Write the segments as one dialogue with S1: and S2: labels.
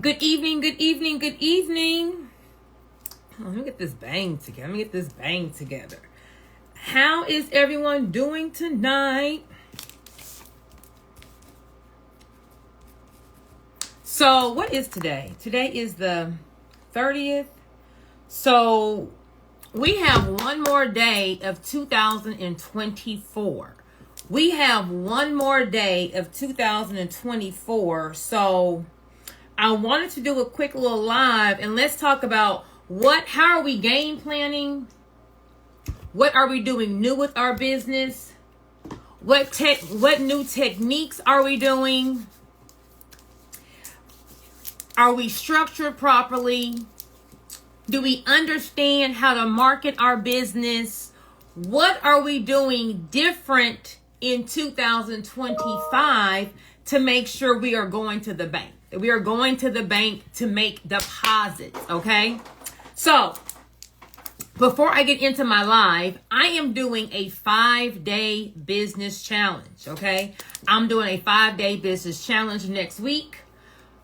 S1: Good evening, good evening, good evening. Let me get this bang together. How is everyone doing tonight? So, what is today? Today is the 30th. So, we have one more day of 2024. We have one more day of 2024. So, I wanted to do a quick little live and let's talk about how are we game planning? What are we doing new with our business? What new techniques are we doing? Are we structured properly? Do we understand how to market our business? What are we doing different in 2025 to make sure we are going to the bank? We are going to the bank to make deposits, okay? So, before I get into my live, I am doing a 5-day business challenge, okay? I'm doing a 5-day business challenge next week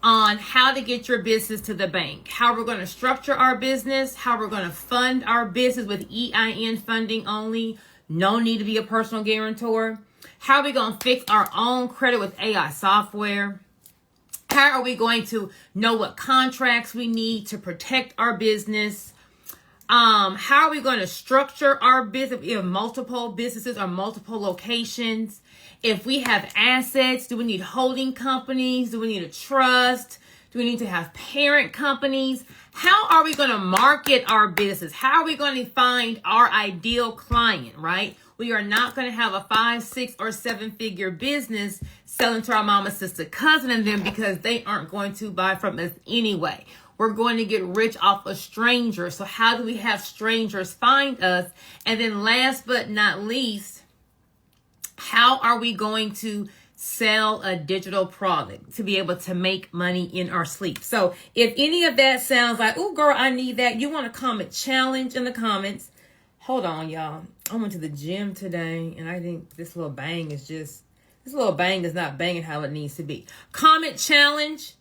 S1: on how to get your business to the bank, how we're going to structure our business, how we're going to fund our business with EIN funding only, no need to be a personal guarantor, how are we going to fix our own credit with AI software, how are we going to know what contracts we need to protect our business, how are we going to structure our business if we have multiple businesses or multiple locations. If we have assets, do we need holding companies? Do we need a trust? Do we need to have parent companies? How are we going to market our business? How are we going to find our ideal client, right? We are not going to have a 5, 6, or 7-figure business selling to our mama, sister, cousin, and them because they aren't going to buy from us anyway. We're going to get rich off of strangers. So how do we have strangers find us? And then last but not least, how are we going to sell a digital product to be able to make money in our sleep? So if any of that sounds like, oh, girl, I need that, you want to comment challenge in the comments. Hold on, y'all. I went to the gym today, and I think this little bang is not banging how it needs to be. Comment challenge,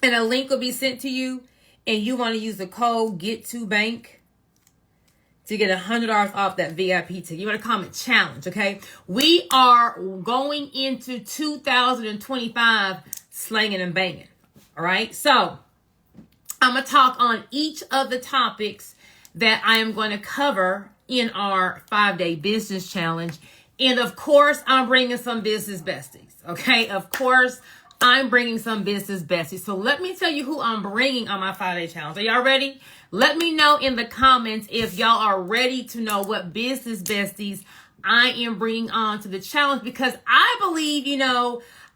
S1: and a link will be sent to you, and you want to use the code GET2BANK to get $100 off that VIP ticket. You want to comment challenge, okay? We are going into 2025 slanging and banging, all right? So I'm going to talk on each of the topics that I am going to cover in our 5-day business challenge. And of course, I'm bringing some business besties, okay? Of course, I'm bringing some business besties. So let me tell you who I'm bringing on my 5-day challenge. Are y'all ready? Let me know in the comments if y'all are ready to know what business besties I am bringing on to the challenge, because I believe,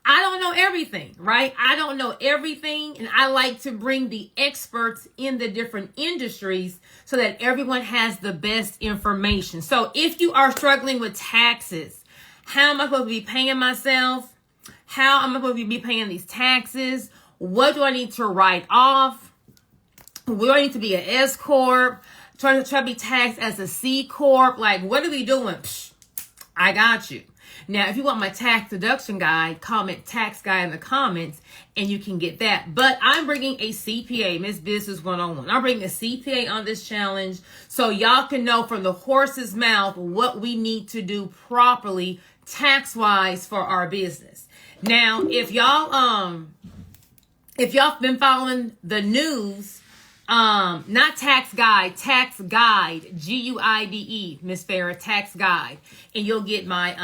S1: I don't know everything, right? I don't know everything, and I like to bring the experts in the different industries so that everyone has the best information. So if you are struggling with taxes, how am I supposed to be paying myself? How am I supposed to be paying these taxes? What do I need to write off? We don't need to be an S Corp, try to be taxed as a C Corp. Like, what are we doing? Psh, I got you. Now, if you want my tax deduction guide, comment tax guy in the comments and you can get that. But I'm bringing a CPA, Miss Business 101. I'm bringing a CPA on this challenge so y'all can know from the horse's mouth what we need to do properly tax-wise for our business. Now, if y'all been following the news, not tax guide, GUIDE, Miss Farrah, tax guide. And you'll get my,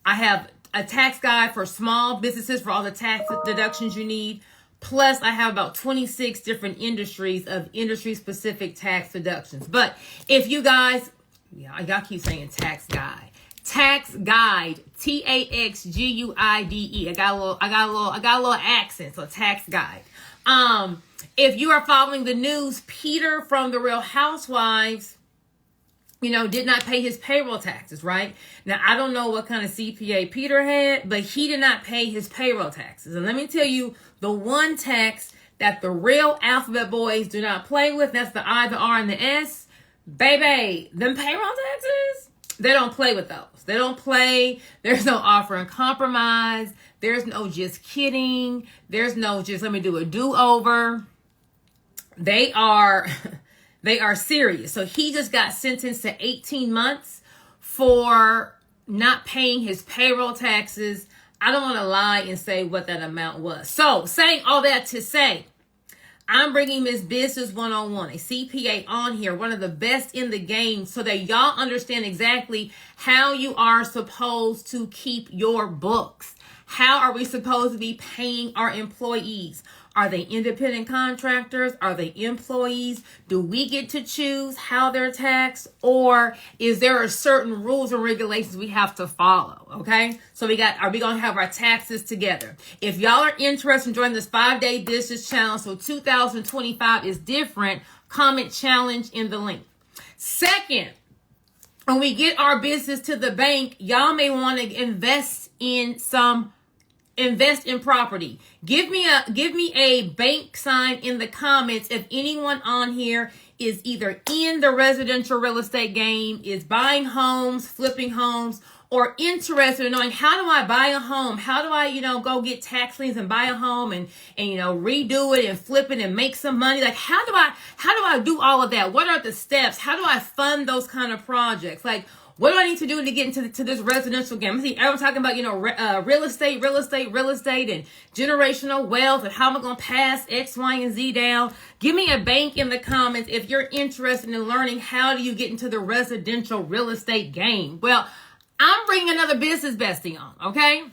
S1: I have a tax guide for small businesses for all the tax deductions you need. Plus, I have about 26 different industries of industry-specific tax deductions. But if you guys, y'all keep saying tax guide. Tax guide, TAXGUIDE. I got a little accent, so tax guide. If you are following the news, Peter from The Real Housewives, did not pay his payroll taxes, right? Now, I don't know what kind of CPA Peter had, but he did not pay his payroll taxes. And let me tell you, the one tax that the real alphabet boys do not play with, that's the I, the R, and the S. Baby, them payroll taxes, they don't play with those. They don't play. There's no offer and compromise. There's no just kidding. There's no just let me do a do-over. They are they are serious. So he just got sentenced to 18 months for not paying his payroll taxes. I don't want to lie and say what that amount was. So saying all that to say, I'm bringing Miss Business 101, a CPA on here, one of the best in the game, so that y'all understand exactly how you are supposed to keep your books. How are we supposed to be paying our employees? Are they independent contractors? Are they employees? Do we get to choose how they're taxed? Or is there a certain rules and regulations we have to follow? Okay. So are we going to have our taxes together? If y'all are interested in joining this 5-day business challenge, so 2025 is different, comment challenge in the link. Second, when we get our business to the bank, y'all may want to invest in property. Give me a bank sign in the comments if anyone on here is either in the residential real estate game, is buying homes, flipping homes, or interested in knowing, how do I buy a home? How do I, go get tax liens and buy a home and redo it and flip it and make some money? Like, how do I do all of that? What are the steps? How do I fund those kind of projects? Like, what do I need to do to get into this residential game? See, everyone's talking about, real estate, and generational wealth, and how am I going to pass X, Y, and Z down? Give me a bank in the comments if you're interested in learning how do you get into the residential real estate game. Well, I'm bringing another business bestie on, okay?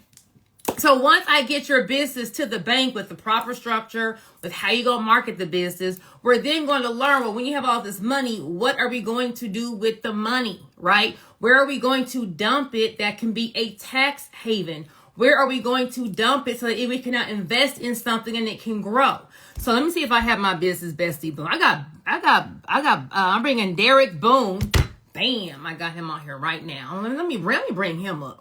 S1: So once I get your business to the bank with the proper structure, with how you go market the business, we're then going to learn, well, when you have all this money, what are we going to do with the money, right? Where are we going to dump it that can be a tax haven? Where are we going to dump it so that we cannot invest in something and it can grow? So let me see if I have my business bestie Boone. I'm bringing Derek Boone. Bam, I got him on here right now. Let me bring him up.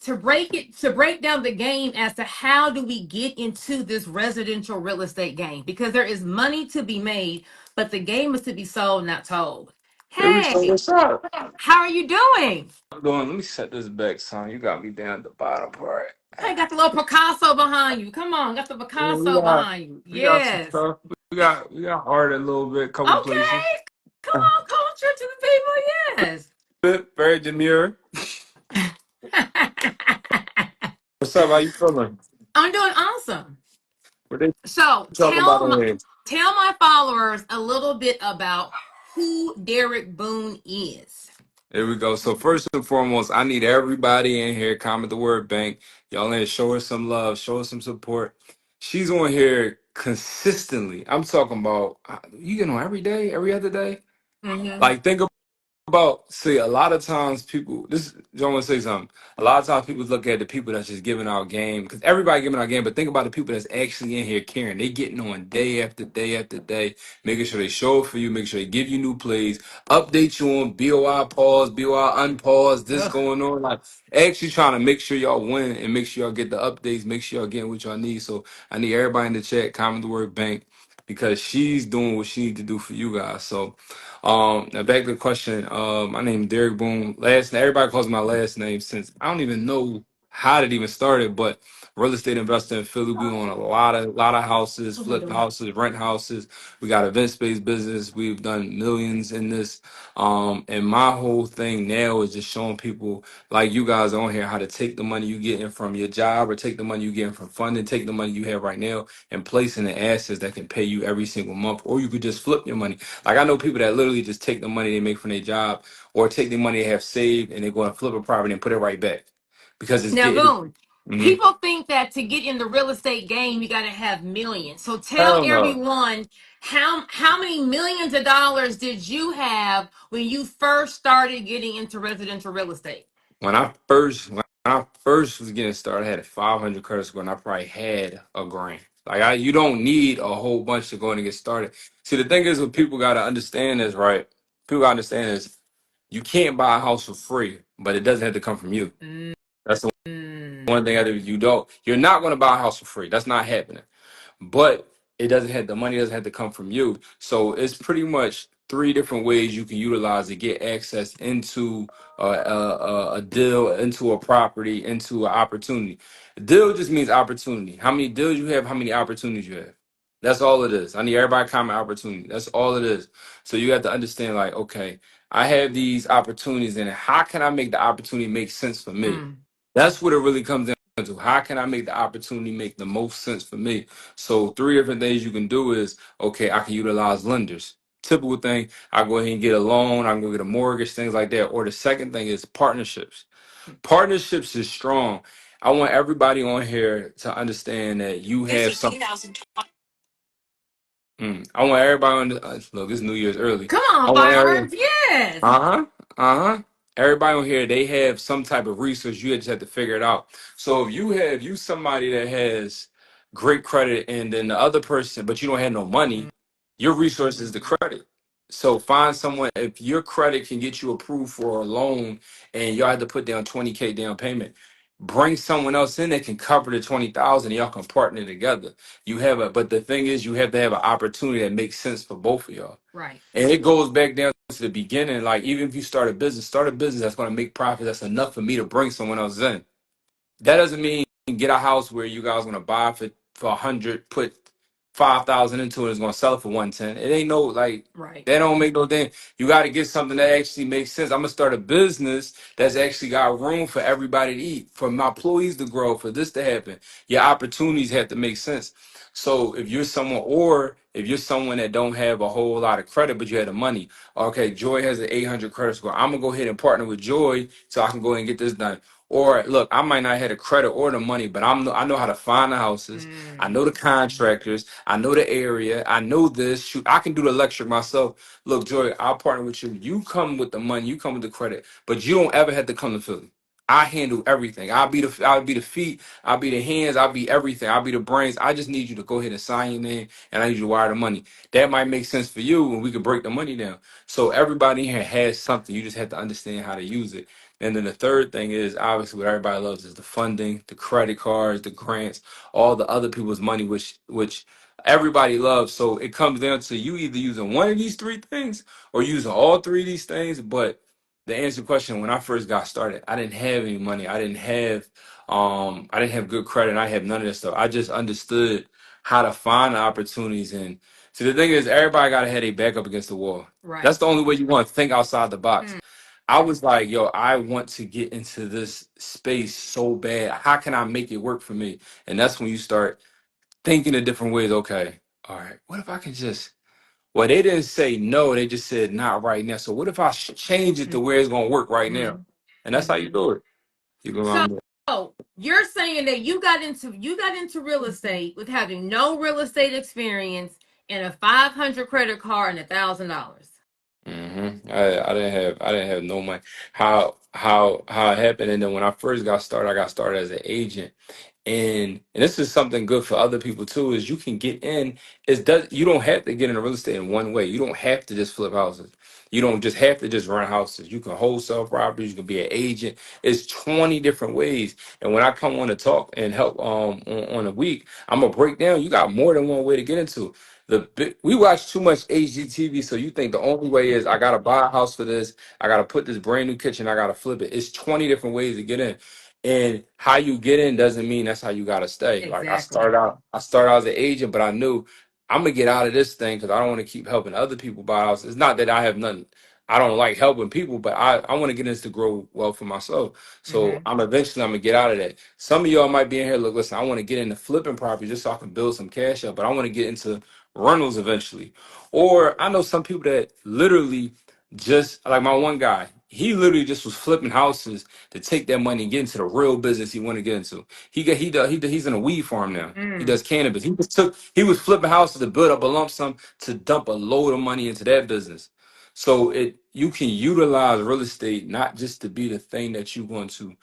S1: To break down the game as to how do we get into this residential real estate game, because there is money to be made, but the game is to be sold, not told. Hey,
S2: What's up?
S1: how are you doing?
S2: I'm doing. Let me set this back, son. You got me down at the bottom part.
S1: Hey, got the little Picasso behind you. Come on, got the
S2: Yeah,
S1: Picasso behind you.
S2: we got some
S1: Yes.
S2: stuff. We got art a little bit, couple
S1: Okay.
S2: places.
S1: Come on, culture to the people. Yes.
S2: Very demure. What's up? How you feeling?
S1: I'm doing awesome.
S2: What they
S1: So
S2: talking about on here?
S1: tell my followers a little bit about who Derek Boone is.
S2: There we go. So first and foremost, I need everybody in here. Comment the word bank. Y'all in here, show her some love, show her some support. She's on here consistently. I'm talking about you get on every day, every other day.
S1: Mm-hmm.
S2: Like think see, a lot of times people, John want to say something. A lot of times people look at the people that's just giving out game, because everybody giving out game, but think about the people that's actually in here caring. They getting on day after day after day, making sure they show up for you, making sure they give you new plays, update you on BOI pause, BOI unpause, this
S1: Ugh.
S2: going on. Like actually trying to make sure y'all win and make sure y'all get the updates, make sure y'all getting what y'all need. So I need everybody in the chat, comment the word bank, because she's doing what she need to do for you guys. So now back to the question. My name is Derek Boone. Everybody calls me my last name since I don't even know how it even started, but real estate investor in Philly. We own a lot of houses, flip houses, rent houses. We got event space business. We've done millions in this. And my whole thing now is just showing people like you guys on here how to take the money you getting from your job, or take the money you getting from funding, take the money you have right now and place in the assets that can pay you every single month, or you could just flip your money. Like I know people that literally just take the money they make from their job, or take the money they have saved and they go and flip a property and put it right back because it's
S1: Now,
S2: getting.
S1: Boone, people think that to get in the real estate game, you got to have millions. So tell
S2: Hell no.
S1: everyone how many millions of dollars did you have when you first started getting into residential real estate?
S2: When I first was getting started, I had a 500 credit score, and I probably had $1,000. Like you don't need a whole bunch to go in and get started. See, the thing is, what people gotta understand is right. People gotta understand is you can't buy a house for free, but it doesn't have to come from you. That's the one thing I do. You're not gonna buy a house for free. That's not happening. But the money doesn't have to come from you. So it's pretty much three different ways you can utilize to get access into a deal, into a property, into an opportunity. Deal just means opportunity. How many deals you have, how many opportunities you have. That's all it is. I need everybody to comment opportunity. That's all it is. So you have to understand, like, okay, I have these opportunities, and how can I make the opportunity make sense for me?
S1: Mm.
S2: That's what it really comes down to. How can I make the opportunity make the most sense for me? So three different things you can do is, okay, I can utilize lenders. Typical thing, I go ahead and get a loan, I can go get a mortgage, things like that. Or the second thing is partnerships. Partnerships is strong. I want everybody on here to understand that you have something. I want everybody on the, look, it's New Year's early.
S1: Come
S2: I
S1: on,
S2: want everybody.
S1: fireworks. Yes.
S2: Uh-huh. Uh-huh. Everybody on here, they have some type of resource. You just have to figure it out. So if you somebody that has great credit and then the other person, but you don't have no money, your resource is the credit. So find someone, if your credit can get you approved for a loan and y'all have to put down 20K down payment, bring someone else in that can cover the 20,000 and y'all can partner together. But the thing is you have to have an opportunity that makes sense for both of y'all.
S1: Right.
S2: And it goes back down to the beginning. Like, even if you start a business that's going to make profit, that's enough for me to bring someone else in. That doesn't mean get a house where you guys gonna buy for 100, put 5,000 into it, and it's gonna sell it for 110. It ain't no like
S1: Right.
S2: that don't make no thing. You got to get something that actually makes sense. I'm gonna start a business that's actually got room for everybody to eat, for my employees to grow, for this to happen. Your opportunities have to make sense. So if you're someone that don't have a whole lot of credit, but you have the money, okay, Joy has an 800 credit score. I'm gonna go ahead and partner with Joy so I can go ahead and get this done. Or look, I might not have the credit or the money, but I know how to find the houses. I know the contractors. I know the area. I know this. Shoot, I can do the electric myself. Look, Joy, I'll partner with you. You come with the money. You come with the credit, but you don't ever have to come to Philly. I handle everything. I'll be the feet. I'll be the hands. I'll be everything. I'll be the brains. I just need you to go ahead and sign your name, and I need you to wire the money. That might make sense for you, and we can break the money down. So everybody here has something. You just have to understand how to use it. And then the third thing is obviously what everybody loves is the funding, the credit cards, the grants, all the other people's money, which everybody loves. So it comes down to you either using one of these three things or using all three of these things. But the answer to the question, when I first got started, I didn't have any money. I didn't have good credit. I had none of that stuff. I just understood how to find the opportunities. And so the thing is, everybody got to have a back up against the wall.
S1: Right.
S2: That's the only way you want to think outside the box. I was like, yo, I want to get into this space so bad. How can I make it work for me? And that's when you start thinking of different ways. Okay, all right, what if I can just, well, they didn't say no, they just said not right now. So what if I change it to where it's going to work right now? And that's how you do it. You go
S1: So
S2: around there.
S1: you're saying that you got into real estate with having no real estate experience and a 500 credit card and $1,000.
S2: I didn't have no money. How it happened, and then when I first got started as an agent. And this is something good for other people too, is you can get in. You don't have to get into real estate in one way. You don't have to just flip houses. You don't just have to just rent houses. You can wholesale properties, you can be an agent. It's 20 different ways. And when I come on to talk and help on a week, I'm gonna break down. You got more than one way to get into. We watch too much HGTV, so you think the only way is I gotta buy a house for this, I gotta put this brand new kitchen, I gotta flip it. It's 20 different ways to get in. And how you get in doesn't mean that's how you gotta stay. Like
S1: Exactly.
S2: I started out as an agent, but I knew I'm gonna get out of this thing because I don't want to keep helping other people buy houses. It's not that I have nothing. I don't like helping people, but I want to get this to grow well for myself. So I'm gonna get out of that. Some of y'all might be in here. Look, listen, I want to get into flipping property just so I can build some cash up, but I want to get into rentals eventually. Or I know some people that literally just like my one guy. He literally just was flipping houses to take that money and get into the real business he want to get into. He's in a weed farm now. He does cannabis. He was flipping houses to build up a lump sum to dump a load of money into that business. So you can utilize real estate not just to be the thing that you're going to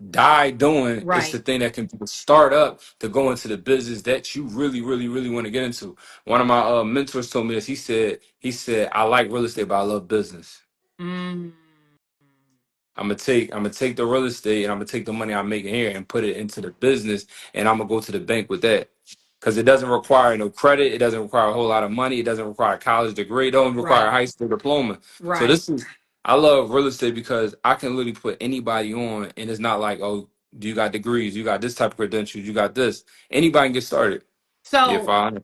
S2: die doing. It's the
S1: Right.
S2: thing that can start up to go into the business that you really, really, really want to get into. One of my mentors told me this. He said, I like real estate, but I love business.
S1: Mm.
S2: I'm gonna take the real estate and I'm gonna take the money I'm making here and put it into the business and I'm gonna go to the bank with that. because it doesn't require no credit. It doesn't require a whole lot of money. It doesn't require a college degree. It don't require a
S1: Right.
S2: high school diploma. So
S1: Right.
S2: this is, I love real estate because I can literally put anybody on, and it's not like, oh, do you got degrees? You got this type of credentials? You got this? Anybody can get started. Yeah,
S1: So
S2: fine.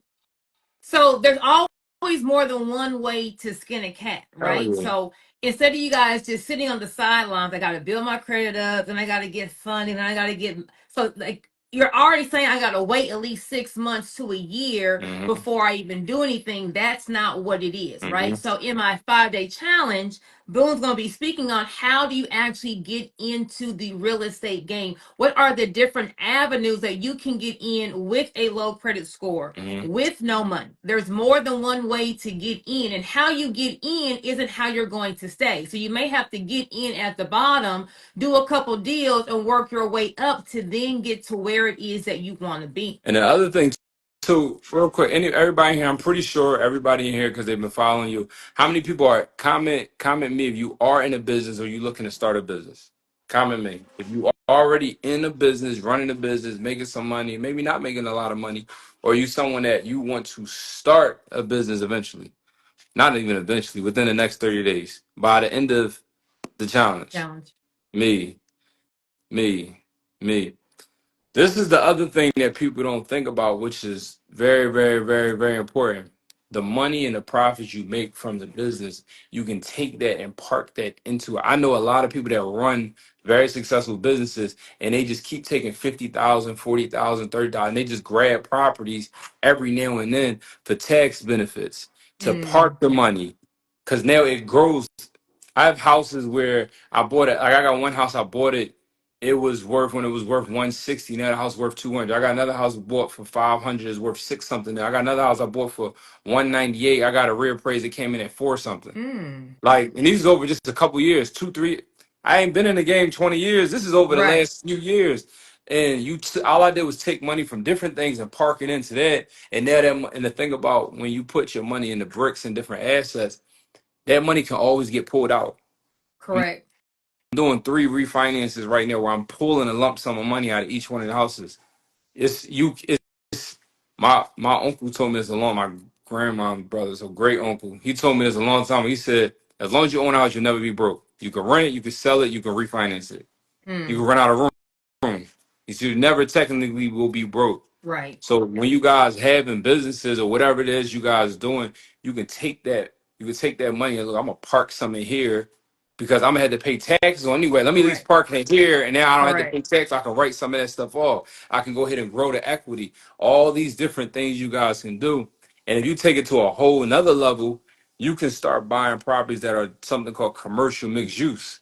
S1: So there's always more than one way to skin a cat,
S2: Hell
S1: right?
S2: yeah.
S1: So instead of you guys just sitting on the sidelines, I got to build my credit up, then I got to get funding, then I got to get. So like you're already saying I got to wait at least 6 months to a year
S2: Mm-hmm.
S1: before I even do anything. That's not what it is,
S2: Mm-hmm.
S1: right? So in my 5 day challenge, Boone's going to be speaking on how do you actually get into the real estate game? What are the different avenues that you can get in with a low credit score?
S2: Mm-hmm.
S1: With no money. There's more than one way to get in, and how you get in isn't how you're going to stay. So you may have to get in at the bottom, do a couple deals, and work your way up to then get to where it is that you want to be.
S2: And the other thing, too, real quick, everybody here, I'm pretty sure everybody in here, because they've been following you. How many people are comment me if you are in a business or you looking to start a business? Comment me if you are already in a business, running a business, making some money, maybe not making a lot of money, or you someone that you want to start a business eventually. Not even eventually, within the next 30 days, by the end of the challenge.
S1: Challenge.
S2: Me, me, me. This is the other thing that people don't think about, which is very, very, very, very important. The money and the profits you make from the business, you can take that and park that into it. I know a lot of people that run very successful businesses and they just keep taking 50,000, 40,000, 30,000. They just grab properties every now and then for tax benefits to
S1: Mm.
S2: park the money because now it grows. I have houses where I bought it. Like I got one house I bought it. It was worth when it was worth 160. Now the house worth 200. I got another house bought for 500. It's worth six something. Now I got another house I bought for 198. I got a reappraise that came in at four something.
S1: Mm.
S2: Like, and these is over just a couple years, two, three. I ain't been in the game 20 years. This is over the
S1: Right.
S2: last few years. And all I did was take money from different things and park it into that. And now and the thing about when you put your money into bricks and different assets, that money can always get pulled out.
S1: Correct.
S2: Doing three refinances right now where I'm pulling a lump sum of money out of each one of the houses. It's my uncle told me this a long, my grandma's brother, so great uncle. He told me this a long time. He said, as long as you own a house, you'll never be broke. You can rent it, you can sell it, you can refinance it. You can
S1: Mm.
S2: run out of room. You never technically will be broke.
S1: Right.
S2: So when you guys having businesses or whatever it is you guys doing, you can take that. You can take that money and look. I'm gonna park some in here because I'm gonna have to pay taxes on anyway. Let me at least
S1: Correct.
S2: park it in here, and now I don't have to
S1: Correct.
S2: pay tax. I can write some of that stuff off. I can go ahead and grow the equity. All these different things you guys can do, and if you take it to a whole another level, you can start buying properties that are something called commercial mixed use.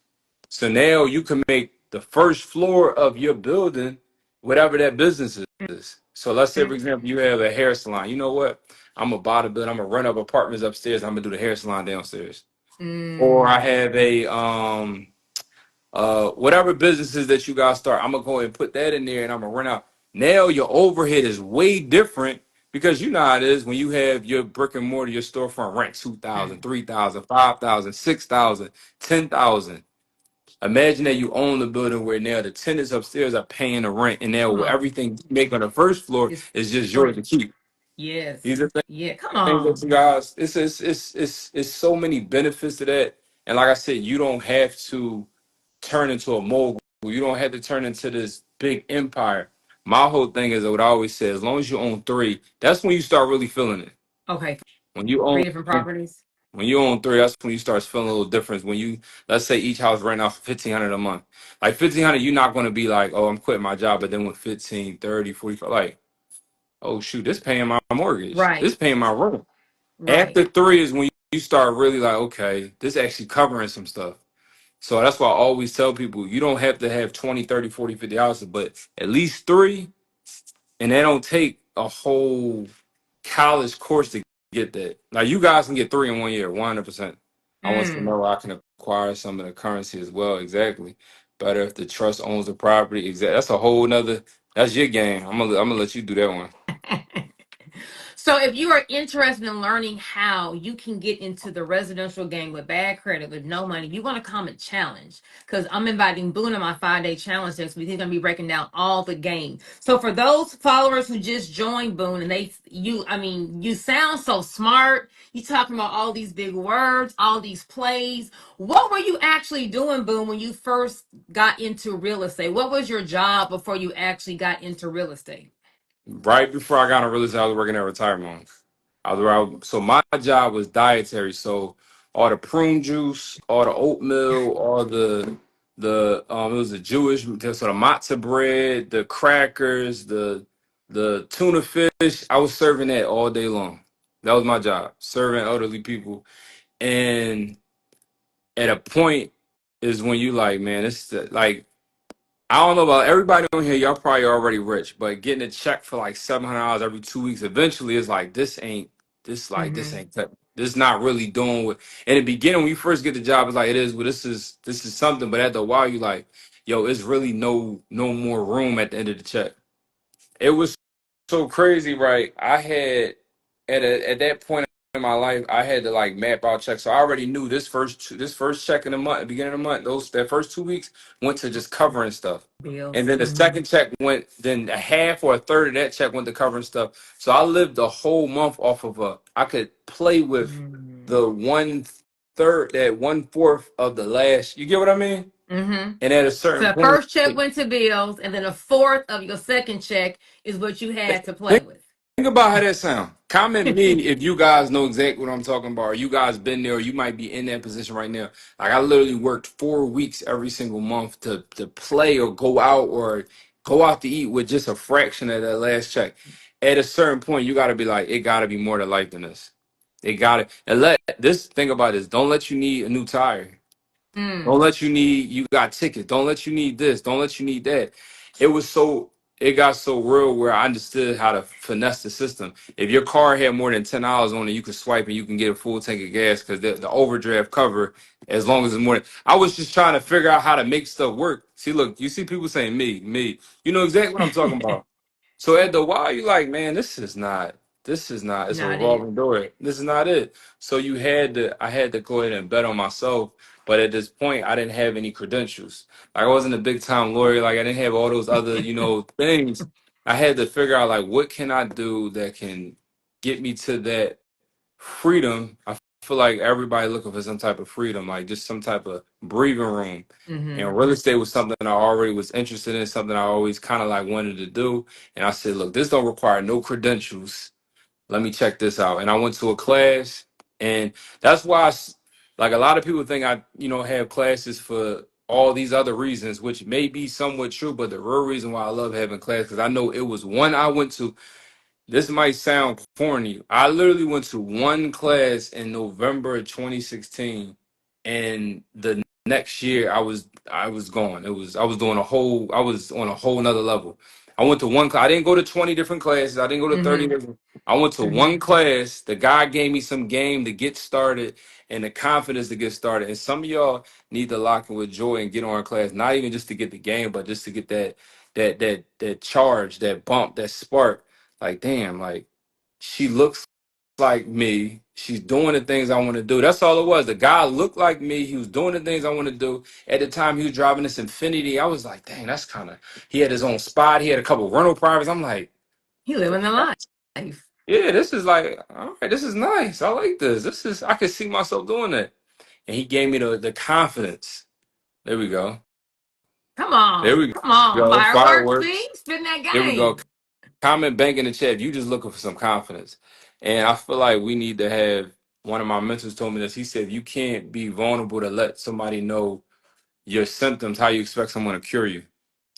S2: So now you can make the first floor of your building whatever that business is. So let's say, for
S1: Mm.
S2: example, you have a hair salon. You know what? I'm gonna buy the building. I'm gonna rent up apartments upstairs. I'm gonna do the hair salon downstairs. Or I
S1: Mm.
S2: have a whatever businesses that you guys start. I'm gonna go ahead and put that in there, and I'm gonna rent out. Now your overhead is way different because you know how it is when you have your brick and mortar, your storefront rent 2,000,
S1: Mm.
S2: 3,000, 5,000, 6,000, 10,000. Imagine that you own the building where now the tenants upstairs are paying the rent, and
S1: Come
S2: now
S1: on.
S2: everything you make on the first floor
S1: It's
S2: is just yours to
S1: free.
S2: keep.
S1: Yes.
S2: These are
S1: Yeah. Come
S2: things that
S1: on.
S2: you guys. It's so many benefits to that, and like I said, you don't have to turn into a mogul. You don't have to turn into this big empire. My whole thing is what I always say: as long as you own three, that's when you start really feeling it.
S1: Okay.
S2: When you
S1: Three
S2: own
S1: different properties.
S2: When you own three, that's when you start feeling a little difference. When you, let's say each house rent out for 1,500 a month. Like 1,500, you're not going to be like, oh, I'm quitting my job. But then with 15, 30, 45, like, oh, shoot, this paying my mortgage.
S1: Right.
S2: This paying my rent.
S1: Right.
S2: After three is when you start really like, okay, this actually covering some stuff. So that's why I always tell people, you don't have to have 20, 30, 40, 50 houses, but at least three. And they don't take a whole college course to get that. Now you guys can get three in 1 year, 100%. I want to
S1: Mm.
S2: know I can acquire some of the currency as well. Exactly. Better if the trust owns the property. Exactly. That's a whole nother. That's your game. I'm gonna let you do that one.
S1: So if you are interested in learning how you can get into the residential game with bad credit with no money, you want to come and challenge, because I'm inviting Boone on my 5-day challenge next week. He's going to be breaking down all the game. So for those followers who just joined Boone and you sound so smart. You talking about all these big words, all these plays. What were you actually doing, Boone, when you first got into real estate? What was your job before you actually got into real estate?
S2: Right before I got on real estate, I was working at retirement homes. So my job was dietary. So all the prune juice, all the oatmeal, all the it was a Jewish, so the matzah bread, the crackers, the tuna fish. I was serving that all day long. That was my job, serving elderly people. And at a point is when you like, man, like I don't know about everybody on here. Y'all probably already rich, but getting a check for like $700 every 2 weeks, eventually it's like this ain't this not really doing what. In the beginning, when you first get the job, it's like it is. Well, this is something. But after a while, you like, yo, it's really no more room at the end of the check. It was so crazy, right? I had at that point in my life, I had to like map out checks. So I already knew this first check in the month, beginning of the month, that first 2 weeks went to just covering stuff. And
S1: Bills.
S2: then the second check went, then a half or a third of that check went to covering stuff. So I lived the whole month off of I could play with
S1: Mm-hmm.
S2: the one third, that one fourth of the last. You get what I mean?
S1: Mm-hmm.
S2: And at a
S1: So
S2: certain
S1: the
S2: point,
S1: first check went to bills, and then a fourth of your second check is what you had to play
S2: think
S1: with.
S2: think about how that sound. Comment me if you guys know exactly what I'm talking about, or you guys been there, or you might be in that position right now. Like I literally worked 4 weeks every single month to play or go out to eat with just a fraction of that last check. At a certain point, you got to be like, it got to be more to life than this. It got to, and let this think about this. Don't let you need a new tire. Don't
S1: Mm.
S2: let you need, you got tickets. Don't let you need this. Don't let you need that. It was so, it got so real where I understood how to finesse the system. If your car had more than $10 on it, you could swipe and you can get a full tank of gas because the overdraft cover, as long as it's more. I was just trying to figure out how to make stuff work. See, look, you see people saying me. You know exactly what I'm talking about. So at the while, you like, man, this is not, it's a
S1: Not it.
S2: revolving door. This is not it. So I had to go ahead and bet on myself. But at this point, I didn't have any credentials. Like I wasn't a big time lawyer. Like I didn't have all those other, things. I had to figure out like what can I do that can get me to that freedom. I feel like everybody looking for some type of freedom, like just some type of breathing room.
S1: Mm-hmm.
S2: And real estate was something I already was interested in, something I always kind of like wanted to do. And I said, look, this don't require no credentials. Let me check this out. And I went to a class, and that's why, like a lot of people think have classes for all these other reasons, which may be somewhat true. But the real reason why I love having class, because I know it was one I went to. This might sound corny. I literally went to one class in November of 2016, and the next year I was gone. I was doing I was on a whole nother level. I went to one class. I didn't go to 20 different classes. I didn't go to 30
S1: Mm-hmm.
S2: different. I went to
S1: Mm-hmm.
S2: one class. The guy gave me some game to get started and the confidence to get started. And some of y'all need to lock in with Joy and get on a class, not even just to get the game, but just to get that charge, that bump, that spark. Like, damn, like she looks like me. She's doing the things I want to do. That's all it was. The guy looked like me. He was doing the things I want to do. At the time, he was driving this Infinity. I was like, dang, that's kind of. He had his own spot. He had a couple rental privates. I'm like,
S1: He living the life.
S2: yeah, this is like, all right, this is nice. I like this. I could see myself doing that. And he gave me the confidence. There we go.
S1: Come
S2: There
S1: on.
S2: we
S1: Come on.
S2: go.
S1: Fireworks, see?
S2: Fireworks.
S1: Spin that
S2: There we go.
S1: game.
S2: Comment bank in the chat. You just looking for some confidence. And I feel like we need to have one of my mentors told me this. He said, you can't be vulnerable to let somebody know your symptoms, how you expect someone to cure you.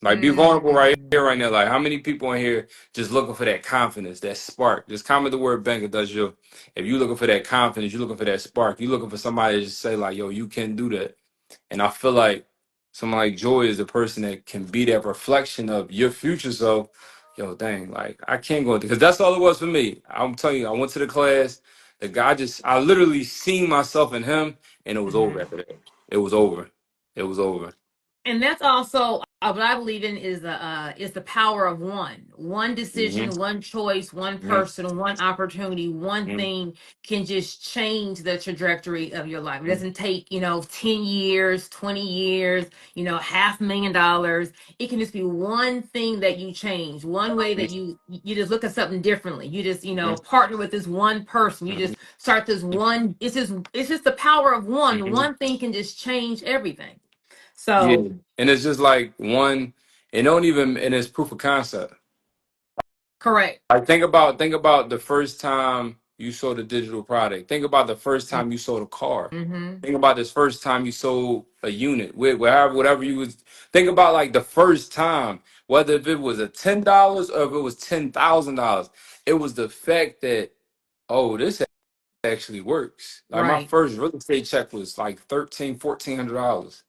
S2: Like be vulnerable right here, right now.
S1: Mm.
S2: Like how many people in here just looking for that confidence, that spark? Just comment the word bank, it does you. If you looking for that confidence, you looking for that spark, you looking for somebody to just say, like, yo, you can do that. And I feel like someone like Joy is the person that can be that reflection of your future self. Yo, dang, like I can't go because that's all it was for me. I'm telling you, I went to the class. The guy I literally seen myself in him, and it was over
S1: Mm-hmm.
S2: after that. It was over. It was over.
S1: And that's also what I believe in is the power of one
S2: Hmm.
S1: decision, one choice, one
S2: Hmm.
S1: person, one opportunity, one thing can just change the trajectory of your life. It
S2: Hmm.
S1: doesn't take 10 years, 20 years, $500,000. It can just be one thing that you change, one way that you just look at something differently. You just partner with this one person. You just start this one. It's just the power of one.
S2: Hmm.
S1: One thing can just change everything.
S2: Yeah,
S1: So
S2: and it's just like one, and don't even, and it's proof of concept.
S1: correct.
S2: Like think about the first time you sold a digital product. Think about the first time you sold a car.
S1: Mm-hmm.
S2: Think about this first time you sold a unit with whatever you was. Think about like the first time, whether if it was a $10 or if it was $10,000. It was the fact that, oh, this actually works. Like my
S1: Right.
S2: first real estate check was like $1,300, $1,400.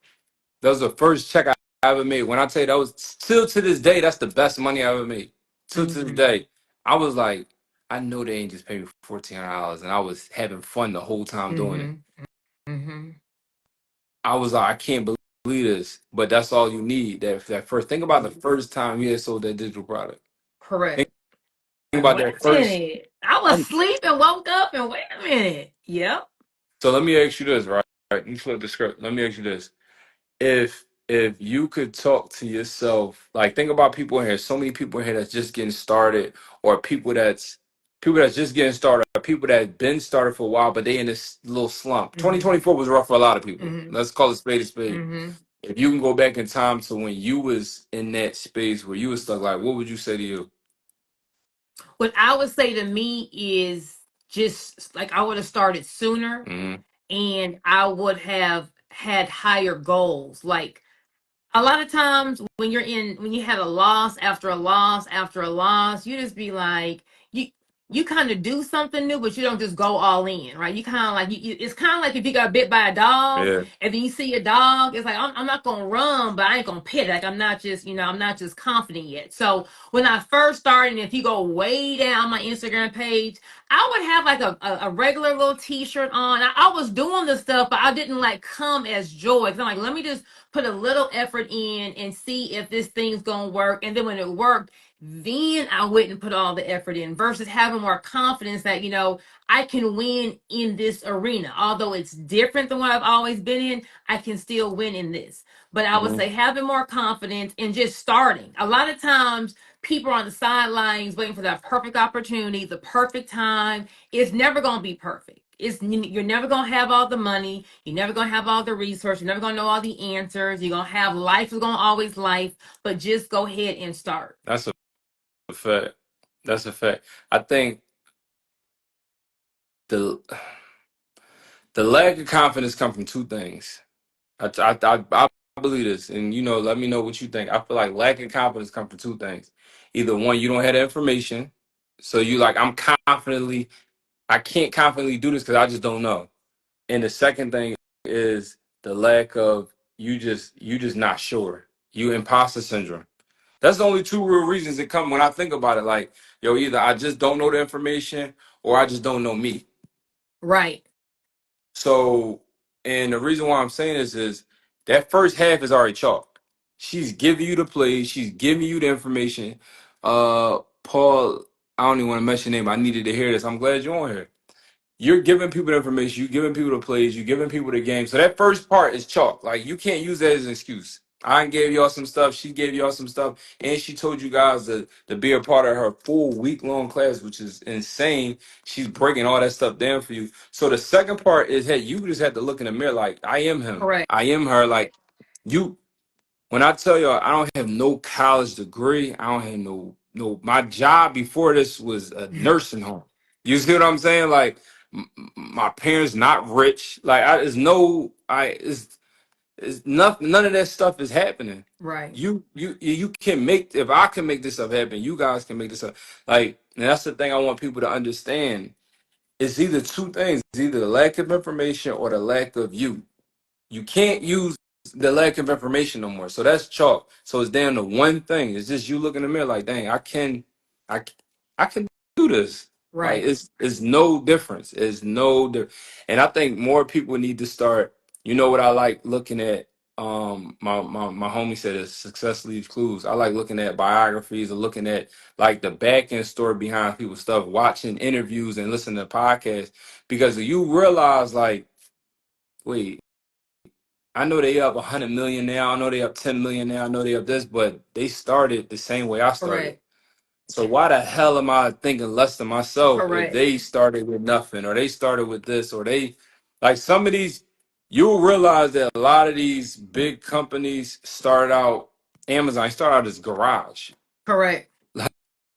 S2: That was the first check I ever made. When I tell you that was still to this day, that's the best money I ever made. Till to this
S1: Mm-hmm.
S2: day, I was like, I know they ain't just pay me $1,400, and I was having fun the whole time doing it.
S1: Mm-hmm. Mm-hmm.
S2: I was like, I can't believe this, but that's all you need. That first. Think about the first time you had sold that digital product. Think
S1: Correct.
S2: about
S1: Wait
S2: that
S1: a
S2: first.
S1: minute. I was asleep and woke up and wait a minute. Yep.
S2: So let me ask you this, right? Right, you flip the script. Let me ask you this: if you could talk to yourself, like think about people in here, so many people in here that's just getting started, or people that's just getting started, or people that been started for a while, but they in this little slump.
S1: Mm-hmm.
S2: 2024 was rough for a lot of people.
S1: Mm-hmm.
S2: Let's call it spade a spade.
S1: Mm-hmm.
S2: If you can go back in time to when you was in that space where you was stuck, like what would you say to you?
S1: What I would say to me is just like I would have started sooner
S2: Hmm.
S1: and I would have had higher goals. Like a lot of times when you had a loss after a loss after a loss, you just be like you kind of do something new, but you don't just go all in, right? You kind of like it's kind of like if you got bit by a dog
S2: Yeah.
S1: and then you see a dog, it's like I'm not gonna run, but I ain't gonna pit it. Like I'm not just confident yet. So when I first started, and if you go way down my Instagram page, I would have like a regular little t-shirt on. I was doing the stuff, but I didn't like come as joy. Cause I'm like, let me just put a little effort in and see if this thing's gonna work. And then when it worked, then I went and put all the effort in versus having more confidence that, I can win in this arena. Although it's different than what I've always been in, I can still win in this. But I would
S2: Hmm.
S1: say having more confidence and just starting. A lot of times people are on the sidelines waiting for that perfect opportunity, the perfect time. It's never going to be perfect. You're never going to have all the money. You're never going to have all the resources. You're never going to know all the answers. You're going to have life is going to always life, but just go ahead and start.
S2: That's a fact. That's a fact. I think the the lack of confidence come from two things. I believe this, and let me know what you think. I feel like lack of confidence comes from two things. Either one, you don't have the information, so you like, I can't confidently do this because I just don't know. And the second thing is the lack of you just not sure. You imposter syndrome. That's the only two real reasons it come when I think about it. Like, yo, either I just don't know the information or I just don't know me.
S1: Right.
S2: So, and the reason why I'm saying this is that first half is already chalked. She's giving you the plays, she's giving you the information. Paul, I don't even want to mention your name. I needed to hear this. I'm glad you're on here. You're giving people the information, you're giving people the plays, you're giving people the game. So that first part is chalk. Like you can't use that as an excuse. I gave y'all some stuff, she gave y'all some stuff, and she told you guys to be a part of her full week-long class, which is insane. She's breaking all that stuff down for you. So the second part is, hey, you just have to look in the mirror like, I am him.
S1: Correct.
S2: I am her. Like you, when I tell y'all I don't have no college degree, I don't have no my job before this was a nursing home. You see what I'm saying? Like my parents not rich. Like it's nothing, none of that stuff is happening.
S1: Right.
S2: You can make, if I can make this stuff happen, you guys can make this up. Like, and that's the thing I want people to understand. It's either two things, it's either the lack of information or the lack of you. You can't use the lack of information no more. So that's chalk. So it's down to one thing. It's just you look in the mirror like, dang, I, I can do this. Like
S1: Right.
S2: it's no difference. It's no difference. And I think more people need to start. You know what I like looking at? my homie said is success leaves clues. I like looking at biographies and looking at like the back end story behind people's stuff, watching interviews and listening to podcasts because you realize like, wait, I know they up 100 million now. I know they up 10 million now. I know they up this, but they started the same way I started.
S1: Correct.
S2: So why the hell am I thinking less than myself if
S1: Correct.
S2: they started with nothing or they started with this or they like some of these you'll realize that a lot of these big companies start out Amazon start out as garage.
S1: Correct.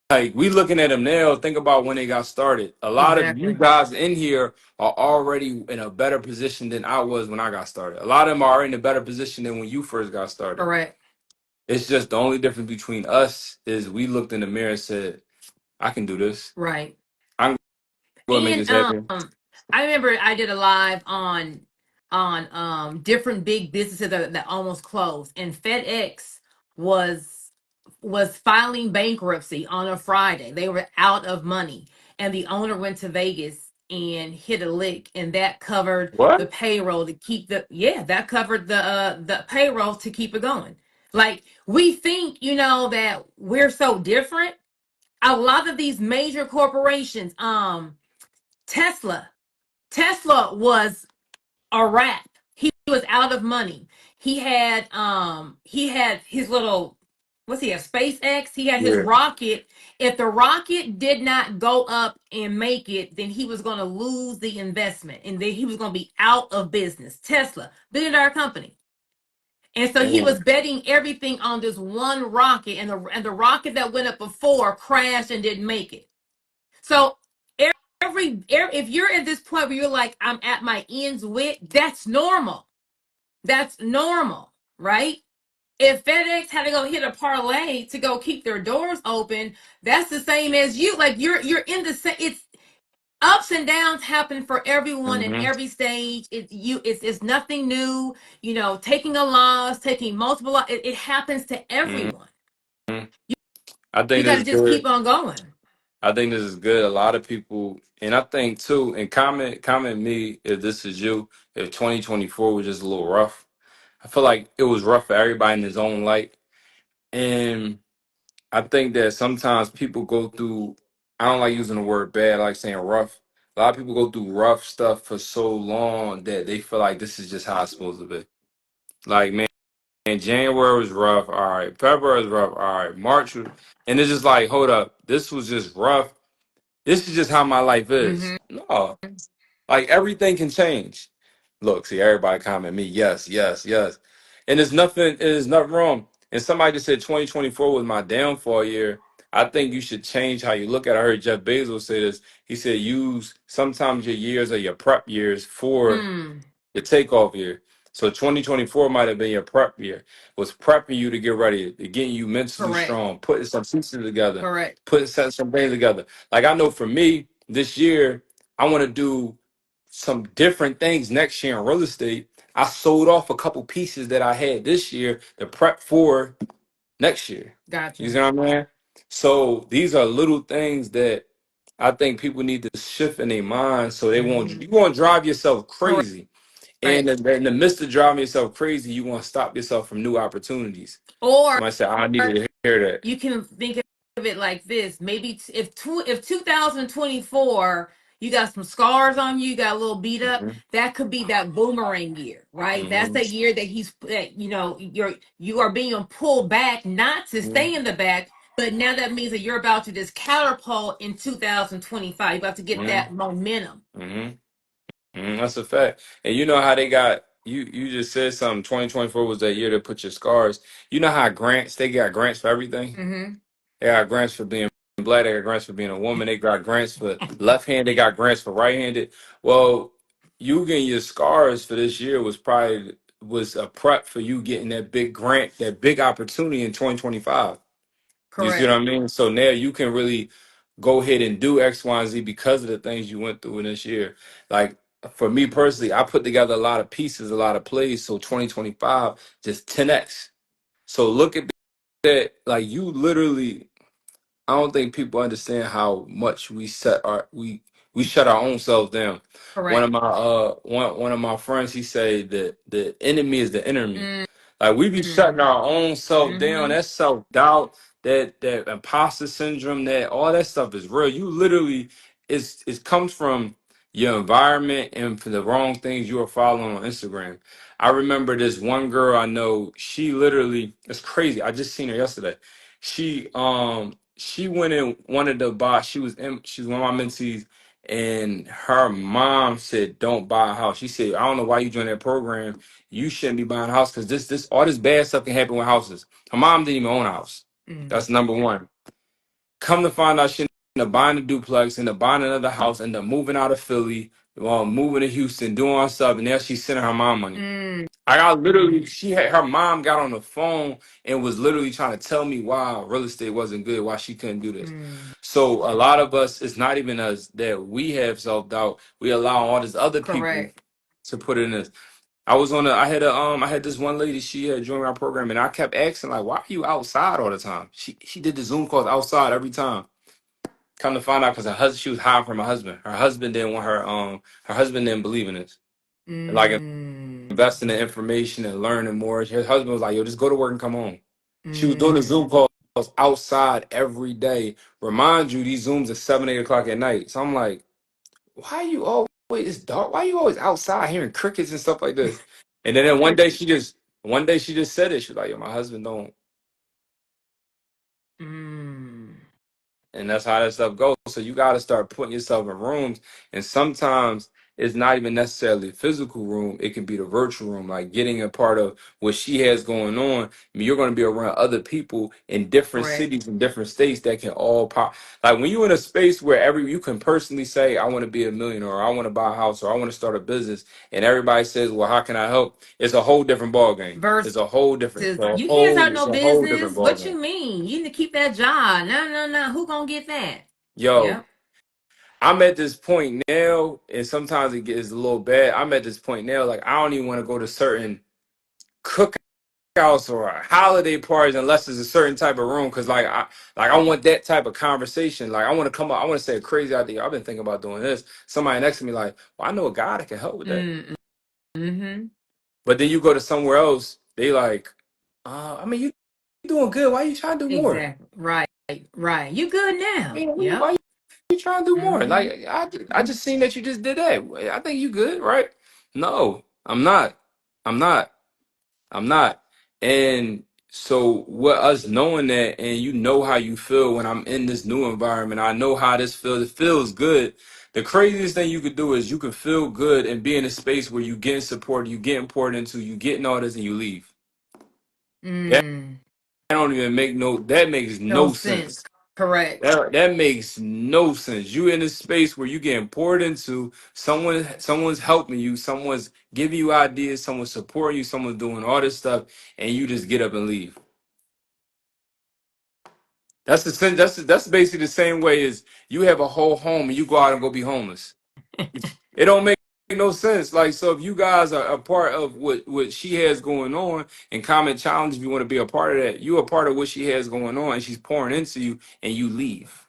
S2: Like we looking at them now, think about when they got started. A lot of you
S1: Exactly.
S2: guys in here are already in a better position than I was when I got started. A lot of them are in a better position than when you first got started.
S1: Correct.
S2: It's just the only difference between us is we looked in the mirror and said, I can do this.
S1: Right.
S2: I'm going to make
S1: And
S2: this happen.
S1: I remember I did a live on different big businesses that almost closed, and FedEx was filing bankruptcy on a Friday. They were out of money, and the owner went to Vegas and hit a lick, and that covered the
S2: What?
S1: payroll to keep that covered the payroll to keep it going. Like we think, that we're so different. A lot of these major corporations, Tesla. Tesla was a wrap. He was out of money. He had his little, what's he have, SpaceX. He had his
S2: Yeah.
S1: rocket. If the rocket did not go up and make it, then he was going to lose the investment, and then he was going to be out of business. Tesla, billion-dollar company. And so he was
S2: Damn.
S1: betting everything on this one rocket, and the rocket that went up before crashed and didn't make it. So if you're at this point where you're like, I'm at my ends with, that's normal. That's normal, right? If FedEx had to go hit a parlay to go keep their doors open, that's the same as you. Like you're in the same. It's ups and downs happen for everyone in
S2: Mm-hmm.
S1: every stage. It's nothing new. Taking a loss, taking multiple it happens to everyone.
S2: Mm-hmm. I
S1: You
S2: think
S1: got
S2: this
S1: to
S2: is
S1: just
S2: good.
S1: keep on going.
S2: I think this is good. A lot of people, and I think too, and comment me if this is you, if 2024 was just a little rough. I feel like it was rough for everybody in his own light. And I think that sometimes people go through, I don't like using the word bad, I like saying rough. A lot of people go through rough stuff for so long that they feel like this is just how it's supposed to be. Like, man, January was rough. All right. February was rough. All right. March was, and it's just like, hold up. This was just rough. This is just how my life is.
S1: Mm-hmm.
S2: No, like everything can change. Look, see, everybody comment me, yes, yes, yes. And there's nothing wrong. And somebody just said 2024 was my downfall year. I think you should change how you look at it. I heard Jeff Bezos say this. He said, use sometimes your years are your prep years for
S1: Mm,
S2: the takeoff year. So 2024 might have been your prep year. Was prepping you to get ready, to getting you mentally
S1: correct.
S2: strong, putting some pieces together,
S1: Correct.
S2: putting some things together. Like I know for me, this year, I want to do some different things next year in real estate. I sold off a couple pieces that I had this year to prep for next year. You
S1: Gotcha.
S2: see what I'm saying? So these are little things that I think people need to shift in their mind so they won't
S1: Mm-hmm.
S2: you won't drive yourself
S1: Correct.
S2: crazy. And in the midst of driving yourself crazy, you want to stop yourself from new opportunities.
S1: Or
S2: Somebody said, I needed to hear that.
S1: you can think of it like this: maybe if 2024 you got some scars on you, you got a little beat up.
S2: Hmm.
S1: That could be that boomerang year, right? That's
S2: Hmm.
S1: the year you are being pulled back, not to stay in the back, but now that means that you're about to just catapult in 2025. You're about to get
S2: Hmm.
S1: that momentum.
S2: Hmm. That's a fact. And you know how they got you just said something. 2024 was that year to put your scars. You know how grants they got grants for everything.
S1: Mm-hmm.
S2: They got grants for being black. They got grants for being a woman. They got grants for left hand. They got grants for right handed. Well, you getting your scars for this year was a prep for you getting that big grant, that big opportunity in 2025. You see what
S1: Correct.
S2: I mean? So now you can really go ahead and do X, Y, and Z because of the things you went through in this year. Like for me personally, I put together a lot of pieces, a lot of plays. So 2025 just 10x. So look at that. Like you literally, I don't think people understand how much we shut our own selves down. One
S1: Correct.
S2: of my one of my friends, he said that the enemy is the enemy. Like we be shutting our own self down.
S1: Mm-hmm.
S2: That self doubt, that imposter syndrome, that all that stuff is real. You literally it comes from your environment and for the wrong things you are following on Instagram. I remember this one girl I know. She literally, it's crazy. I just seen her yesterday. She went in wanted to buy. She's one of my mentees, and her mom said, "Don't buy a house." She said, "I don't know why you joined that program. You shouldn't be buying a house because this all this bad stuff can happen with houses." Her mom didn't even own a house. That's number one. Come to find out, she ended up buying a duplex, ended up buying another house, ended up moving out of Philly, moving to Houston, doing all stuff, and now she's sending her mom money. I got literally, her mom got on the phone and was literally trying to tell me why real estate wasn't good, why she couldn't do this. So a lot of us, it's not even us that we have self doubt. We allow all these other people
S1: Correct.
S2: to put it in this. I had this one lady, she had joined our program, and I kept asking, like, why are you outside all the time? She did the Zoom calls outside every time. Come to find out, because her husband, she was hiding from her husband. Her husband didn't want her husband didn't believe in this. Like investing in information and learning more. Her husband was like, yo, just go to work and come home. She was doing the Zoom calls outside every day. Remind you, these Zooms at 7, 8 o'clock at night. So I'm like, why you always, it's dark? Why you always outside hearing crickets and stuff like this? And then one day she just said it. She was like, yo, my husband don't. And that's how that stuff goes. So you got to start putting yourself in rooms. And sometimes it's not even necessarily a physical room. It can be the virtual room, like getting a part of what she has going on. I mean, you're going to be around other people in different
S1: Correct.
S2: cities and different states that can all pop. Like when you're in a space where you can personally say, I want to be a millionaire, or I want to buy a house, or I want to start a business. And everybody says, well, how can I help? It's a whole different ball game.
S1: Versus
S2: It's a whole different,
S1: you can't start
S2: it's
S1: no
S2: a whole different
S1: business.
S2: ball
S1: What
S2: game.
S1: you mean? You need to keep that job. No. Who gonna get that?
S2: Yo,
S1: Yep.
S2: I'm at this point now, and sometimes it gets a little bad. I'm at this point now, like I don't even want to go to certain cookouts or holiday parties unless it's a certain type of room. Cause I want that type of conversation. Like I want to come up, I want to say a crazy idea. I've been thinking about doing this. Somebody next to me, like, well, I know a guy that can help with that.
S1: Mm-hmm.
S2: But then you go to somewhere else, they like, I mean, you doing good. Why you trying to do more?
S1: Exactly. Right. You good now?
S2: Yeah,
S1: Yep.
S2: why you trying to do more?
S1: Mm-hmm.
S2: Like I just seen that you just did that. I think you good, right? No, I'm not. I'm not. I'm not. And so what us knowing that, and you know how you feel when I'm in this new environment. I know how this feels. It feels good. The craziest thing you could do is you can feel good and be in a space where you getting support, you getting poured into, you getting all this, and you leave. That don't even make that makes
S1: No
S2: no
S1: sense.
S2: sense.
S1: Correct.
S2: That makes no sense. You in a space where you getting poured into, someone's helping you, someone's giving you ideas, someone's supporting you, someone's doing all this stuff, and you just get up and leave. That's basically the same way as you have a whole home and you go out and go be homeless. It don't make no sense. Like, so if you guys are a part of what she has going on and Common Challenge, if you want to be a part of that, you are part of what she has going on, and she's pouring into you, and you leave.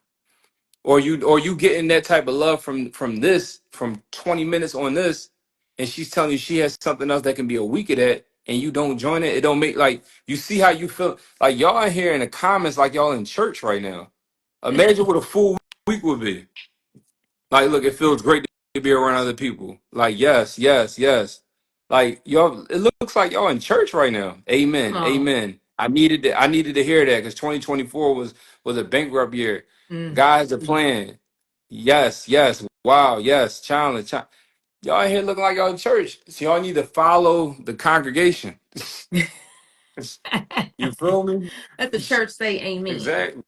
S2: Or you getting that type of love from 20 minutes on this, and she's telling you she has something else that can be a week of that, and you don't join it. It don't make, like, you see how you feel. Like y'all are here in the comments like y'all in church right now. Imagine what a full week would be. Like, look, it feels great to be around other people. Like, yes. Like y'all, it looks like y'all in church right now.
S1: Come
S2: Amen.
S1: on.
S2: Amen. I needed to hear that because 2024 was a bankrupt year.
S1: Mm.
S2: God has a plan. Yes. Wow, yes. Challenge. Y'all in here looking like y'all in church. So y'all need to follow the congregation. You feel me?
S1: Let the church say amen.
S2: Exactly.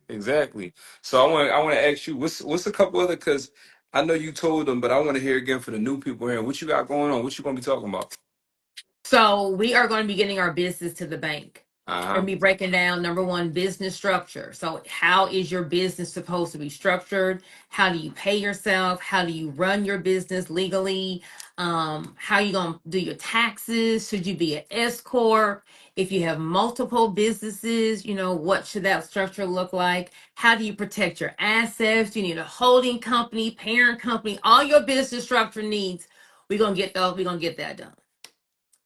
S2: Exactly. So I want to ask you, what's a couple other, because I know you told them, but I want to hear again for the new people here. What you got going on? What you gonna be talking about?
S1: So we are going to be getting our business to the bank. We're
S2: Uh-huh.
S1: going to be breaking down number one, business structure. So how is your business supposed to be structured? How do you pay yourself? How do you run your business legally? How you going to do your taxes? Should you be an S corp? If you have multiple businesses, what should that structure look like? How do you protect your assets? You need a holding company, parent company, all your business structure needs. We're going to get that done.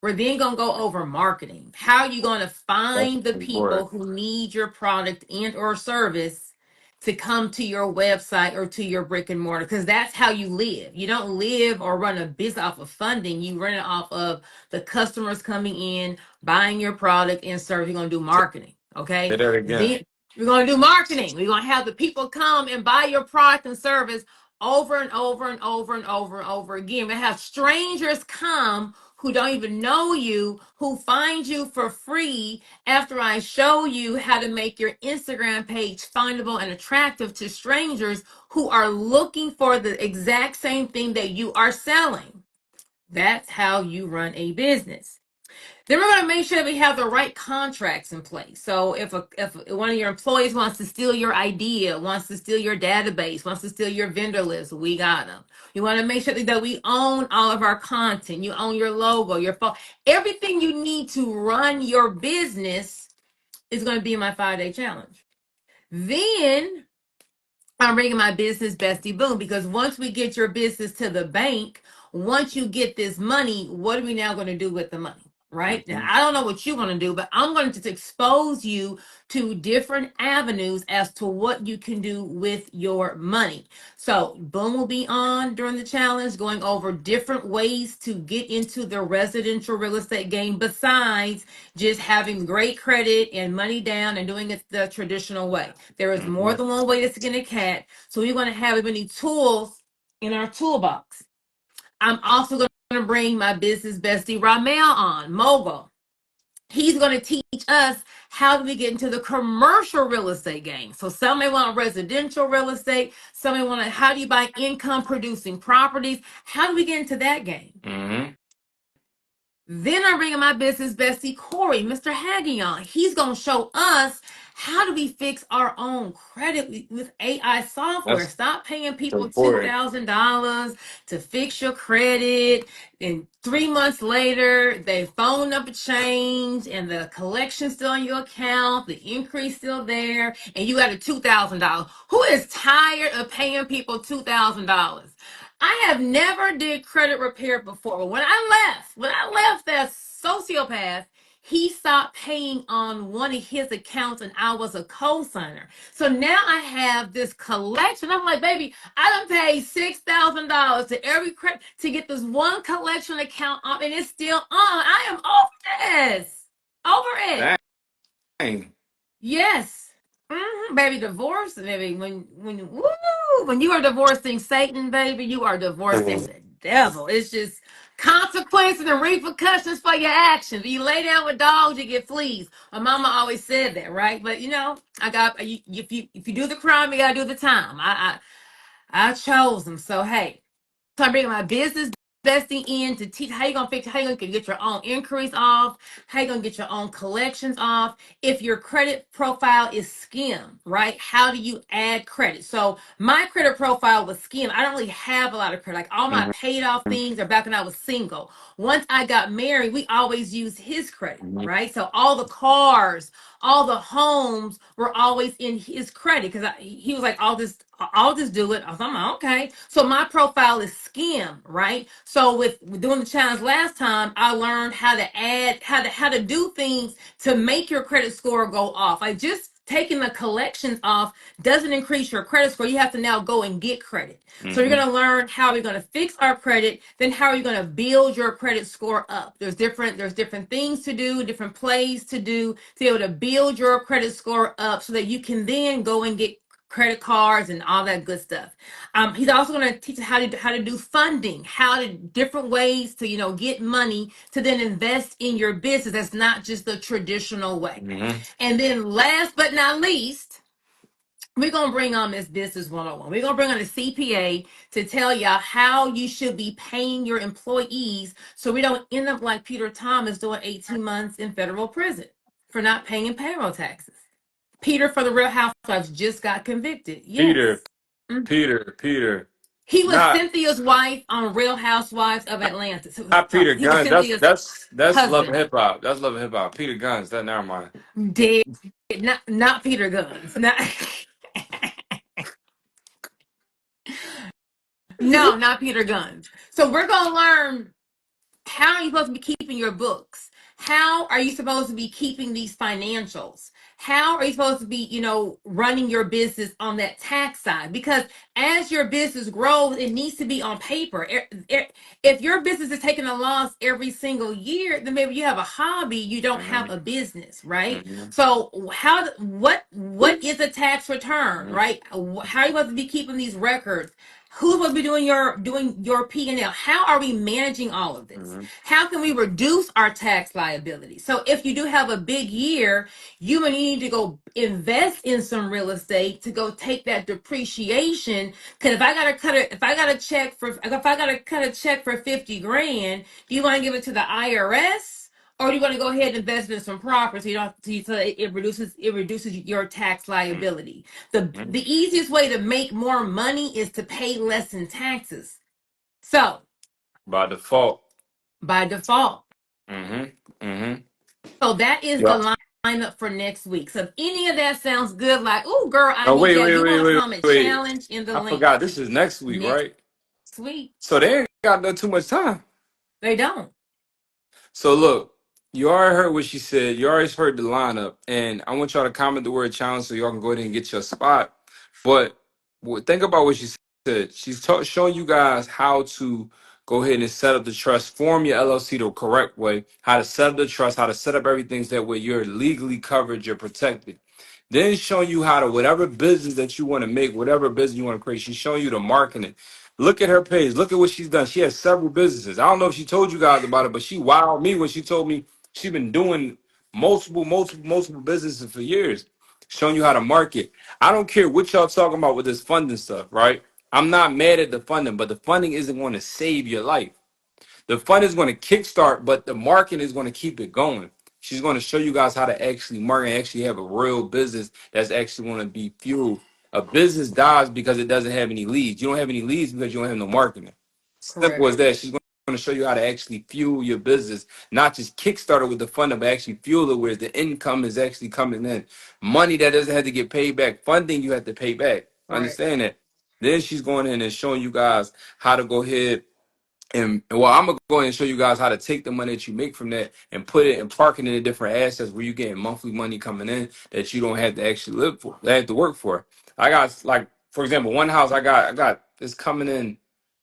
S1: We're then going to go over marketing. How are you going to
S2: That's
S1: find the people
S2: important.
S1: who need your product and or service to come to your website or to your brick and mortar? Because that's how you live. You don't live or run a business off of funding. You run it off of the customers coming in, buying your product and service. You're going to do marketing. Okay.
S2: Say that again.
S1: Then we're going to do marketing. We're going to have the people come and buy your product and service over and over and over and over and over again. We have strangers come who don't even know you, who find you for free after I show you how to make your Instagram page findable and attractive to strangers who are looking for the exact same thing that you are selling. That's how you run a business. Then we're going to make sure that we have the right contracts in place. So if one of your employees wants to steal your idea, wants to steal your database, wants to steal your vendor list, we got them. You want to make sure that we own all of our content. You own your logo, your phone, everything you need to run your business is going to be in my 5-day challenge. Then I'm bringing my business bestie boom, because once we get your business to the bank, once you get this money, what are we now going to do with the money? Right now, I don't know what you want to do, but I'm going to just expose you to different avenues as to what you can do with your money. So, Boom will be on during the challenge, going over different ways to get into the residential real estate game besides just having great credit and money down and doing it the traditional way. There is more than one way to skin a cat. So, we're going to have many tools in our toolbox. I'm also going to bring my business bestie Ramel on, Mogul. He's going to teach us how do we get into the commercial real estate game. So some may want residential real estate. Some may want to, how do you buy income producing properties? How do we get into that game?
S2: Mm-hmm.
S1: Then I'm bringing my business bestie, Corey, Mr. Haggy on. He's going to show us how do we fix our own credit with AI software.
S2: That's
S1: Stop paying people
S2: important.
S1: $2,000 to fix your credit. And 3 months later, their phone number changed and the collection's still on your account, the increase still there, and you got a $2,000. Who is tired of paying people $2,000? I have never did credit repair before. But when I left that sociopath, he stopped paying on one of his accounts and I was a co-signer. So now I have this collection. I'm like, baby, I done paid $6,000 to every credit to get this one collection account up and it's still on. I am over this. Over it.
S2: Dang.
S1: Yes. Baby, divorce, baby. When you are divorcing Satan, baby, you are divorcing the devil. It's just consequences and repercussions for your actions. You lay down with dogs, you get fleas. My mama always said that, right? But if you do the crime, you gotta do the time. I chose them. So hey, so I'm bringing my business bestie in to teach how you gonna fix, how you gonna get your own increase off, how you gonna get your own collections off. If your credit profile is skim, right? How do you add credit? So my credit profile was skim. I don't really have a lot of credit. Like all my paid off things are back when I was single. Once I got married, we always used his credit, right? So all the cars, all the homes were always in his credit because he was like, I'll just do it. I was like, okay. So my profile is skim, right? So with doing the challenge last time, I learned how to add, how to do things to make your credit score go off. Like just taking the collections off doesn't increase your credit score. You have to now go and get credit. So you're going to learn how we're going to fix our credit. Then how are you going to build your credit score up? There's different things to do, different plays to do to be able to build your credit score up so that you can then go and get credit cards and all that good stuff. He's also going to teach us how to do funding, different ways to get money to then invest in your business. That's not just the traditional way. And then last but not least, we're going to bring on this business 101. We're going to bring on a CPA to tell y'all how you should be paying your employees so we don't end up like Peter Thomas doing 18 months in federal prison for not paying payroll taxes. Peter for the Real Housewives just got convicted. Yes.
S2: Peter.
S1: He was
S2: Not
S1: Cynthia's wife on Real Housewives of Atlanta.
S2: not Peter
S1: He was
S2: Guns.
S1: Cynthia's
S2: That's Love and
S1: husband.
S2: Hip Hop. That's Love and Hip Hop. Peter Guns. That never mind.
S1: Dead. Not Peter Guns. No, not Peter Guns. So we're gonna learn How are you supposed to be keeping your books? How are you supposed to be keeping these financials? How are you supposed to be, running your business on that tax side? Because as your business grows, it needs to be on paper. If your business is taking a loss every single year, then maybe you have a hobby, you don't have
S2: Mm-hmm.
S1: a business, right?
S2: Mm-hmm.
S1: So what is a tax return,
S2: Mm-hmm.
S1: right? How are you supposed to be keeping these records? Who's supposed to be doing your P&L? How are we managing all of this?
S2: Mm-hmm.
S1: How can we reduce our tax liability? So if you do have a big year, you may need to go invest in some real estate to go take that depreciation. Because if I gotta cut a check for 50 grand, do you want to give it to the IRS? Or do you want to go ahead and invest in some property so you don't so it reduces your tax liability?
S2: Mm-hmm.
S1: The easiest way to make more money is to pay less in taxes. So
S2: By default.
S1: by default.
S2: Mm-hmm. Mm-hmm.
S1: So that is
S2: Yeah.
S1: the lineup for next week. So if any of that sounds good, like, oh girl, I
S2: No,
S1: need
S2: wait,
S1: that.
S2: wait,
S1: You
S2: wait,
S1: want to
S2: wait,
S1: come and
S2: wait.
S1: challenge in the
S2: I
S1: link
S2: forgot. This is next week,
S1: next
S2: right?
S1: week.
S2: So they ain't got no too much time.
S1: They don't.
S2: So look, you already heard what she said. You already heard the lineup, and I want y'all to comment the word challenge so y'all can go ahead and get your spot. But think about what she said. She's showing you guys how to go ahead and set up the trust, form your LLC the correct way, how to set up the trust, how to set up everything so that way you're legally covered, you're protected. Then showing you how to whatever business that you want to make, whatever business you want to create. She's showing you the marketing. Look at her page. Look at what she's done. She has several businesses. I don't know if she told you guys about it, but she wowed me when she told me she's been doing multiple businesses for years, showing you how to market. I don't care what y'all talking about with this funding stuff, right? I'm not mad at the funding, but the funding isn't going to save your life. The fund is going to kickstart, but the marketing is going to keep it going. She's going to show you guys how to actually market and actually have a real business that's actually going to be fueled. A business dies because it doesn't have any leads. You don't have any leads because you don't have no marketing. Simple
S1: Correct.
S2: as that. She's going to show you how to actually fuel your business, not just kickstart it with the funding, but actually fuel it where the income is actually coming in. Money that doesn't have to get paid back. Funding you have to pay back.
S1: Right.
S2: Understand that? Then she's going in and showing you guys how to go ahead and well, I'm gonna go ahead and show you guys how to take the money that you make from that and put it and park it into different assets where you're getting monthly money coming in that you don't have to actually live for, that have to work for. I got like, for example, one house I got is coming in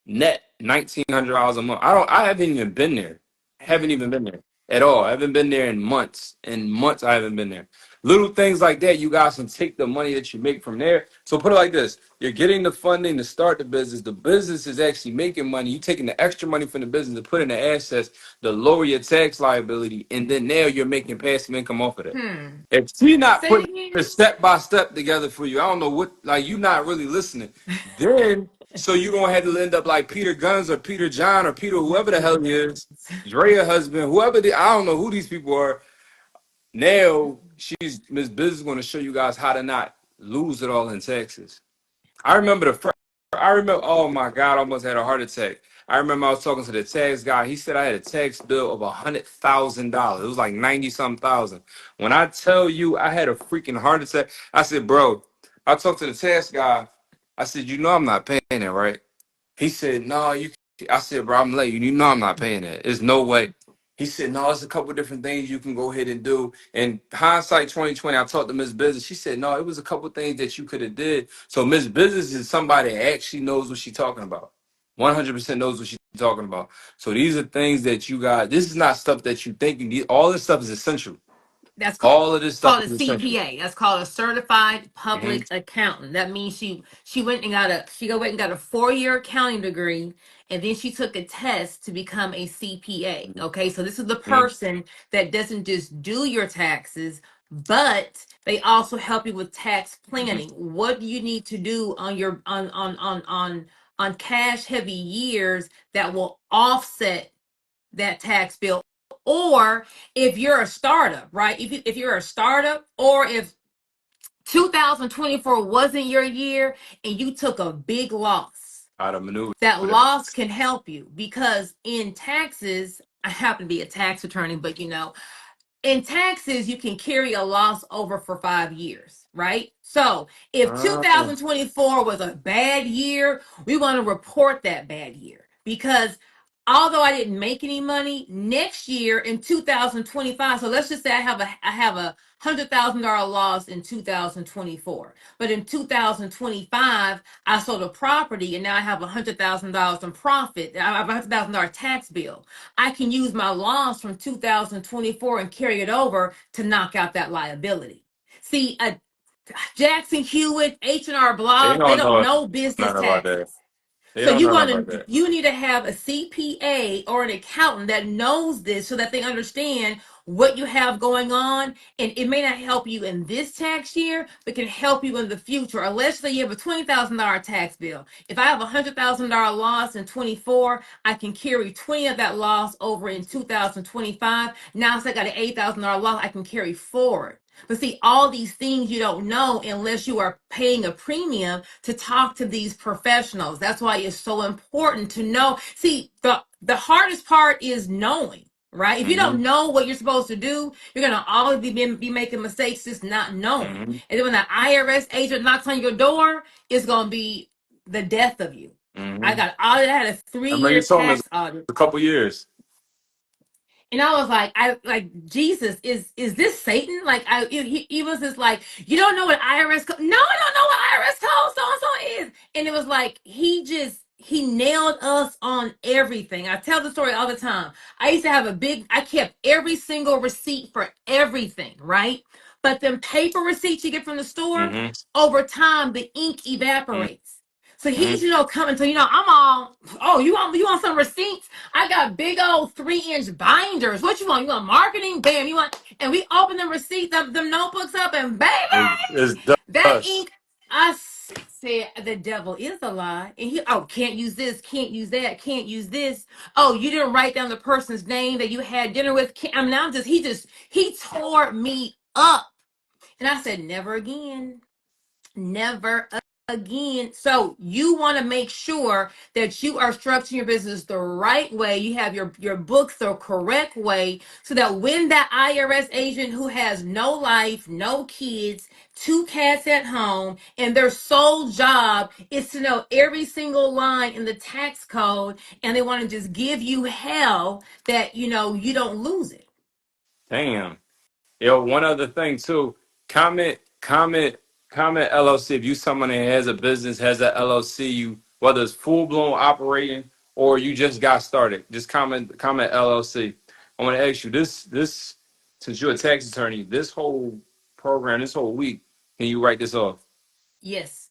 S2: net $1,900 a month. I haven't even been there. Haven't even been there at all. I haven't been there in months. In months, I haven't been there. Little things like that, you guys can take the money that you make from there. So put it like this: you're getting the funding to start the business. The business is actually making money. You're taking the extra money from the business to put in the assets to lower your tax liability, and then now you're making passive income off of that.
S1: Hmm.
S2: If she's not
S1: Say it
S2: putting
S1: again.
S2: it step by step together for you, I don't know what, like, you're not really listening. Then, so you don't have to end up like Peter Guns or Peter John or Peter, whoever the hell he is, Drea husband, whoever I don't know who these people are. Now, she's Miss Biz is going to show you guys how to not lose it all in taxes. I remember the first, I remember, oh my God, I almost had a heart attack. I remember I was talking to the tax guy. He said I had a tax bill of $100,000. It was like 90 something thousand. When I tell you I had a freaking heart attack, I said, bro, I talked to the tax guy. I said, you know I'm not paying it, right? He said, no, you. I said, bro, I'm late. You know I'm not paying that. There's no way. He said, no, there's a couple different things you can go ahead and do. And hindsight 2020, I talked to Miss Business. She said, no, it was a couple things that you could have did. So Miss Business is somebody that actually knows what she's talking about. 100% knows what she's talking about. So these are things that you guys, this is not stuff that you think you need. All this stuff is essential.
S1: That's
S2: All of this stuff
S1: called a
S2: is essential.
S1: CPA. That's called a certified
S2: Mhm.
S1: public accountant. That means she went and got a 4-year accounting degree, and then she took a test to become a CPA. Okay, so this is the
S2: Mhm.
S1: person that doesn't just do your taxes, but they also help you with tax
S2: Mhm.
S1: planning. What do you need to do on your on cash heavy years that will offset that tax bill? Or if you're a startup, right? If you're a startup, or if 2024 wasn't your year and you took a big loss,
S2: How to maneuver
S1: that
S2: that.
S1: loss can help you, because in taxes, I happen to be a tax attorney, but in taxes, you can carry a loss over for 5 years, right? So if
S2: Ah.
S1: 2024 was a bad year, we want to report that bad year, because although I didn't make any money, next year in 2025, so let's just say I have a $100,000 loss in 2024, but in 2025 I sold a property and now I have $100,000 in profit. I have a $100,000 tax bill. I can use my loss from 2024 and carry it over to knock out that liability. See, Jackson Hewitt, H&R
S2: They
S1: Block, they
S2: don't
S1: don't
S2: know
S1: know business
S2: nothing about that.
S1: taxes.
S2: They
S1: So
S2: don't know nothing about that.
S1: you need to have a CPA or an accountant that knows this so that they understand what you have going on. And it may not help you in this tax year, but can help you in the future. Or let's say you have a $20,000 tax bill. If I have a $100,000 loss in 24, I can carry 20 of that loss over in 2025. Now, so I got an $8,000 loss, I can carry forward. But see, all these things you don't know unless you are paying a premium to talk to these professionals. That's why it's so important to know. See, the hardest part is knowing, right? If you
S2: Mm-hmm.
S1: don't know what you're supposed to do, you're gonna always be making mistakes just not knowing.
S2: Mm-hmm.
S1: And then when the IRS agent knocks on your door, it's gonna be the death of you. I
S2: Mm-hmm.
S1: got audited. I had a
S2: I remember you
S1: 3-year
S2: told me it's
S1: tax audit.
S2: a couple years.
S1: And I was like, I like Jesus. Is this Satan? Like, he was just like, you don't know what IRS code? No, I don't know what IRS code so and so is. And it was like he nailed us on everything. I tell the story all the time. I used to have I kept every single receipt for everything, right? But them paper receipts you get from the store,
S2: Mm-hmm.
S1: over time the ink evaporates. So
S2: Mm-hmm.
S1: he's coming to I'm all, oh, you want some receipts? I got big old 3-inch binders. What you want? You want marketing? Bam. You want? And we open the receipts up, them notebooks up, and baby,
S2: It's
S1: that
S2: dust.
S1: ink. I said the devil is a lie. And can't use this, can't use that, can't use this. Oh, you didn't write down the person's name that you had dinner with. I mean, he tore me up. And I said, never again. Never again. So you want to make sure that you are structuring your business the right way. You have your books the correct way so that when that IRS agent who has no life, no kids, 2 cats at home, and their sole job is to know every single line in the tax code, and they want to just give you hell, that you don't lose it.
S2: Damn. Yo, one other thing too. Comment, comment, comment LLC. If you someone that has a business, has a LLC, you whether it's full blown operating or you just got started, just comment LLC. I want to ask you this since you're a tax attorney, this whole program, this whole week, can you write this off?
S1: Yes.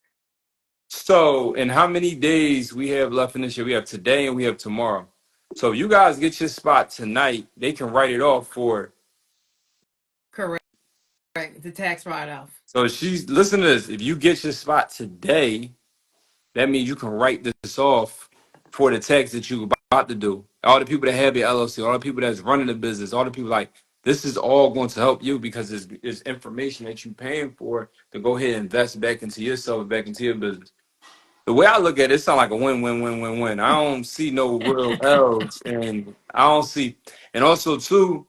S2: So, and how many days we have left in this year? We have today and we have tomorrow. So, if you guys get your spot tonight, they can write it off for.
S1: Correct. The tax write-off.
S2: So, she's listen to this. If you get your spot today, that means you can write this off for the tax that you're about to do. All the people that have your LLC, all the people that's running the business, all the people like this is all going to help you because it's information that you're paying for to go ahead and invest back into yourself, back into your business. The way I look at it, it sounds like a win-win-win-win-win. I don't see no real L's, and I don't see. And also, too,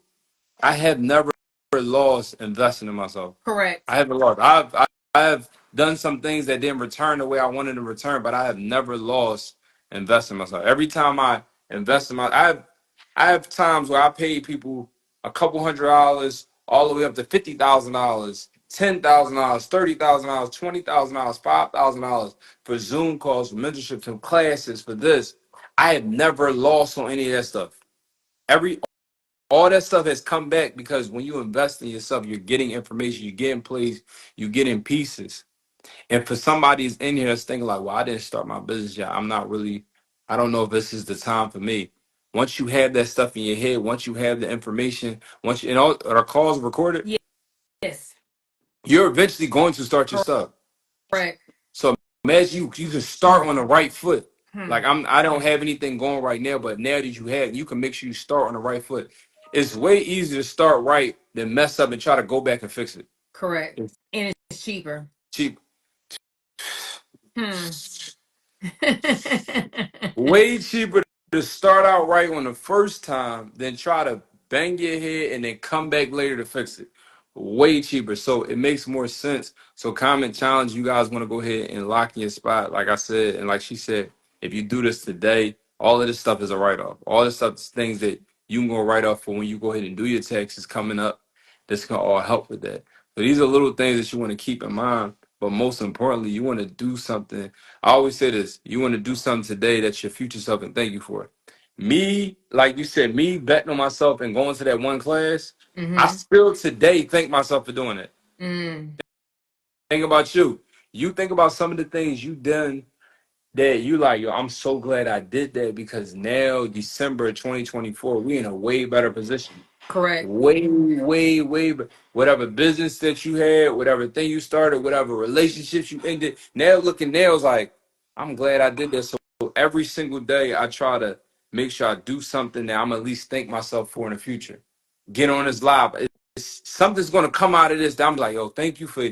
S2: I have never lost investing in myself.
S1: Correct.
S2: I haven't lost. I have done some things that didn't return the way I wanted to return, but I have never lost investing in myself. Every time I invest in I have times where I pay people a couple $100 all the way up to $50,000, $10,000, $30,000, $20,000, $5,000 for Zoom calls, for mentorships, and classes for this. I have never lost on any of that stuff. Every all that stuff has come back because when you invest in yourself, you're getting information, you're getting plays, you're getting pieces. And for somebody's in here that's thinking like, well, I didn't start my business yet. I don't know if this is the time for me. Once you have that stuff in your head, once you have the information, once you, and all our calls recorded,
S1: Yes.
S2: you're eventually going to start your stuff.
S1: Correct.
S2: So imagine you can start
S1: Hmm.
S2: on the right foot.
S1: Hmm.
S2: Like I don't have anything going right now, but now that you have, you can make sure you start on the right foot. It's way easier to start right than mess up and try to go back and fix it.
S1: Correct.
S2: It's
S1: And it's cheaper.
S2: cheap.
S1: Hmm.
S2: Way cheaper to start out right on the first time than try to bang your head and then come back later to fix it. Way cheaper. So it makes more sense. So comment challenge, you guys want to go ahead and lock in your spot, like I said, and like she said, if you do this today, All of this stuff is a write off. All this stuff is things that you can go write off for when you go ahead and do your taxes coming up. This can all help with that. So these are little things that you want to keep in mind. But most importantly, you want to do something. I always say this: you want to do something today that your future self can thank you for. Me, like you said, me betting on myself and going to that one class, I
S1: Mm-hmm.
S2: still today thank myself for doing it.
S1: Mm.
S2: Think about you. You think about some of the things you done that you like, yo, I'm so glad I did that because now December 2024, we in a way better position.
S1: Correct.
S2: Whatever business that you had, whatever thing you started, whatever relationships you ended, now looking now is like, I'm glad I did this. So every single day I try to make sure I do something that I'm at least thank myself for in the future. Get on this live. Something's gonna come out of this that I'm like, yo, thank you for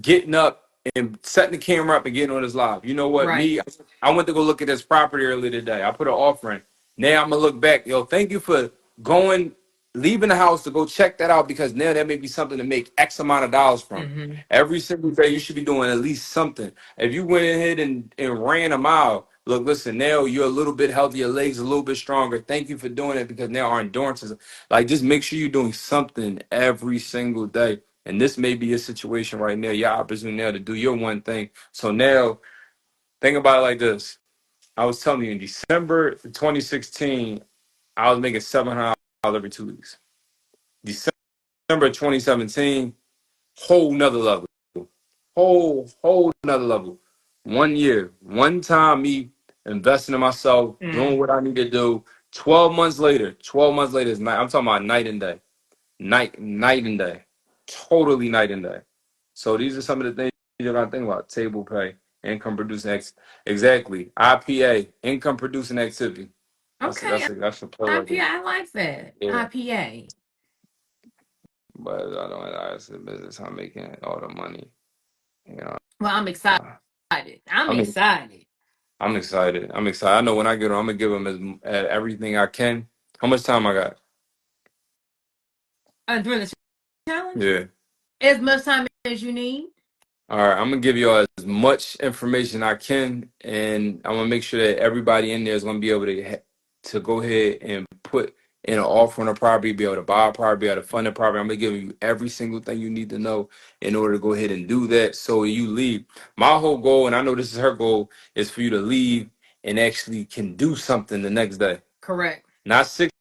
S2: getting up and setting the camera up and getting on this live. You know what?
S1: Right.
S2: I went to go look at this property earlier today. I put an offering. Now I'm gonna look back. Yo, thank you for going, leaving the house to go check that out because now that may be something to make X amount of dollars from.
S1: Mm-hmm.
S2: Every single day you should be doing at least something. If you went ahead and ran a mile, look, listen, now you're a little bit healthier, legs a little bit stronger. Thank you for doing it because now our endurance is like just make sure you're doing something every single day. And this may be a situation right now, your opportunity now to do your one thing. So now think about it like this. I was telling you in December 2016, I was making $700 every 2 weeks. December 2017, whole nother level. Whole nother level. 1 year, one time me investing in myself, doing
S1: Mm.
S2: what I need to do. 12 months later is night. I'm talking about night and day. Night and day. Totally night and day. So these are some of the things you gotta think about. Table pay, income producing exactly. IPA, income producing activity.
S1: Okay.
S2: That's a play right there.
S1: IPA. I like that.
S2: Yeah.
S1: IPA.
S2: But I don't it's the business. I'm making all the money. You know.
S1: Well, I'm excited.
S2: Uh,
S1: I'm
S2: I'm
S1: excited.
S2: I'm excited. I'm excited. I know when I get on, I'm gonna give them everything I can. How much time I got?
S1: During the challenge,
S2: Yeah.
S1: as much time as you need.
S2: All right, I'm gonna give you all as much information I can, and I'm gonna make sure that everybody in there is gonna be able to go ahead and put in an offer on a property, be able to buy a property, be able to fund a property. I'm gonna give you every single thing you need to know in order to go ahead and do that. So when you leave, my whole goal, and I know this is her goal, is for you to leave and actually can do something the next day,
S1: Correct.
S2: not 6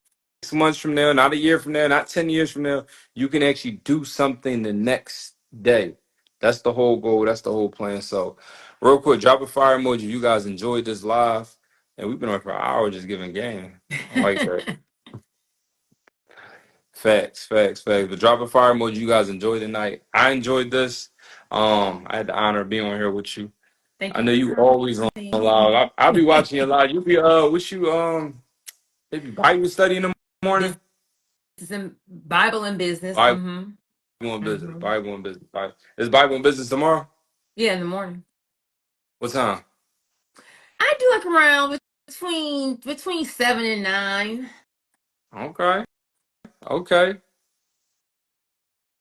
S2: months from now, not a year from now, not 10 years from now. You can actually do something the next day. That's the whole goal. That's the whole plan. So, real quick, drop a fire emoji. You guys enjoyed this live. And we've been on for an hour just giving game. I like that. Facts. But drop a fire emoji. You guys enjoyed the night. I enjoyed this. I had the honor of being on here with you.
S1: Thank
S2: I
S1: you
S2: know you
S1: for
S2: always on live. I'll be watching you live. You be wish you maybe Bible study in the morning.
S1: Business and Bible and business.
S2: Bible
S1: Mm-hmm.
S2: and business.
S1: Mm-hmm.
S2: Bible and business. Is Bible and business tomorrow?
S1: Yeah, in the morning.
S2: What time?
S1: I do like around between 7 and 9.
S2: Okay. Okay.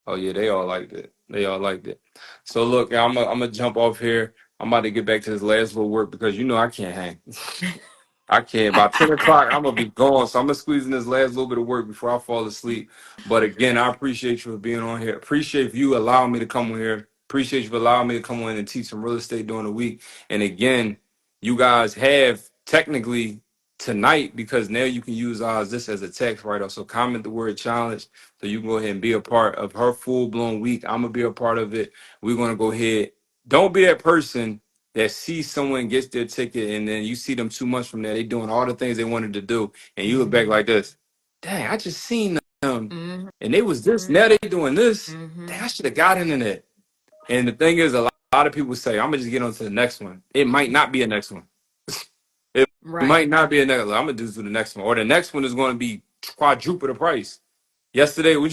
S2: Oh yeah, they all liked it. They all liked it. So look, I'm gonna jump off here. I'm about to get back to this last little work because you know I can't hang. I can't. By 10 o'clock, I'm gonna be gone. So I'm gonna squeeze in this last little bit of work before I fall asleep. But again, I appreciate you for being on here. Appreciate you allowing me to come on here. Appreciate you for allowing me to come on and teach some real estate during the week. And again, you guys have technically tonight because now you can use this as a text write-off. So comment the word challenge so you can go ahead and be a part of her full-blown week. I'm gonna be a part of it. We're gonna go ahead. Don't be that person that sees someone gets their ticket and then you see them 2 months from there, they doing all the things they wanted to do, and you look back like this. Dang, I just seen them
S1: Mm-hmm.
S2: and they was this, now they doing this.
S1: Mm-hmm.
S2: Dang, I should have got in it. And the thing is, a lot of people say, I'm gonna just get on to the next one. It might not be a next one. it, it
S1: Right.
S2: might not be a next one. I'm gonna do to the next one. Or the next one is gonna be quadruple the price. Yesterday, what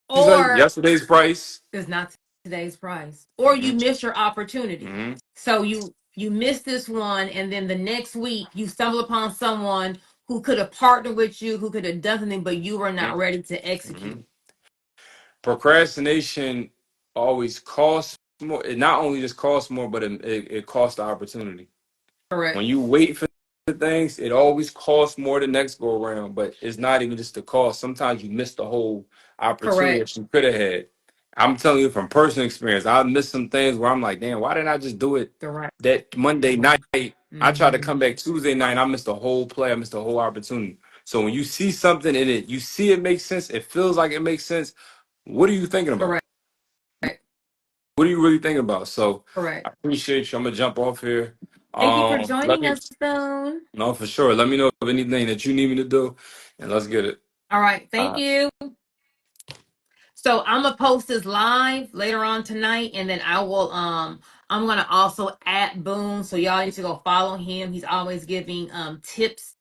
S2: you say?
S1: Or
S2: Yesterday's price.
S1: it's not today's price. Or you miss your opportunity.
S2: Mm-hmm.
S1: So you miss this one, and then the next week you stumble upon someone who could have partnered with you, who could have done something, but you were not ready to
S2: Mm-hmm.
S1: execute.
S2: Procrastination always costs more. It not only just costs more, but it costs the opportunity.
S1: Correct.
S2: When you wait for things, it always costs more the next go around, but it's not even just the cost. Sometimes you miss the whole opportunity
S1: Correct.
S2: that you could have had. I'm telling you from personal experience, I missed some things where I'm like, damn, why didn't I just do it
S1: Correct.
S2: that Monday night? I tried to
S1: Mm-hmm.
S2: come back Tuesday night and I missed the whole play. I missed the whole opportunity. So when you see something in it, you see it makes sense, it feels like it makes sense. What are you thinking about?
S1: Correct.
S2: What are you really thinking about? So I
S1: Correct.
S2: appreciate you. I'm gonna jump off here.
S1: Thank you for
S2: Let
S1: joining
S2: me
S1: us, Boone.
S2: no, for sure. Let me know of anything that you need me to do, and let's get it.
S1: All right. Thank
S2: Uh,
S1: you. So I'm gonna post this live later on tonight, and then I will I'm gonna also add Boone, so y'all need to go follow him. He's always giving tips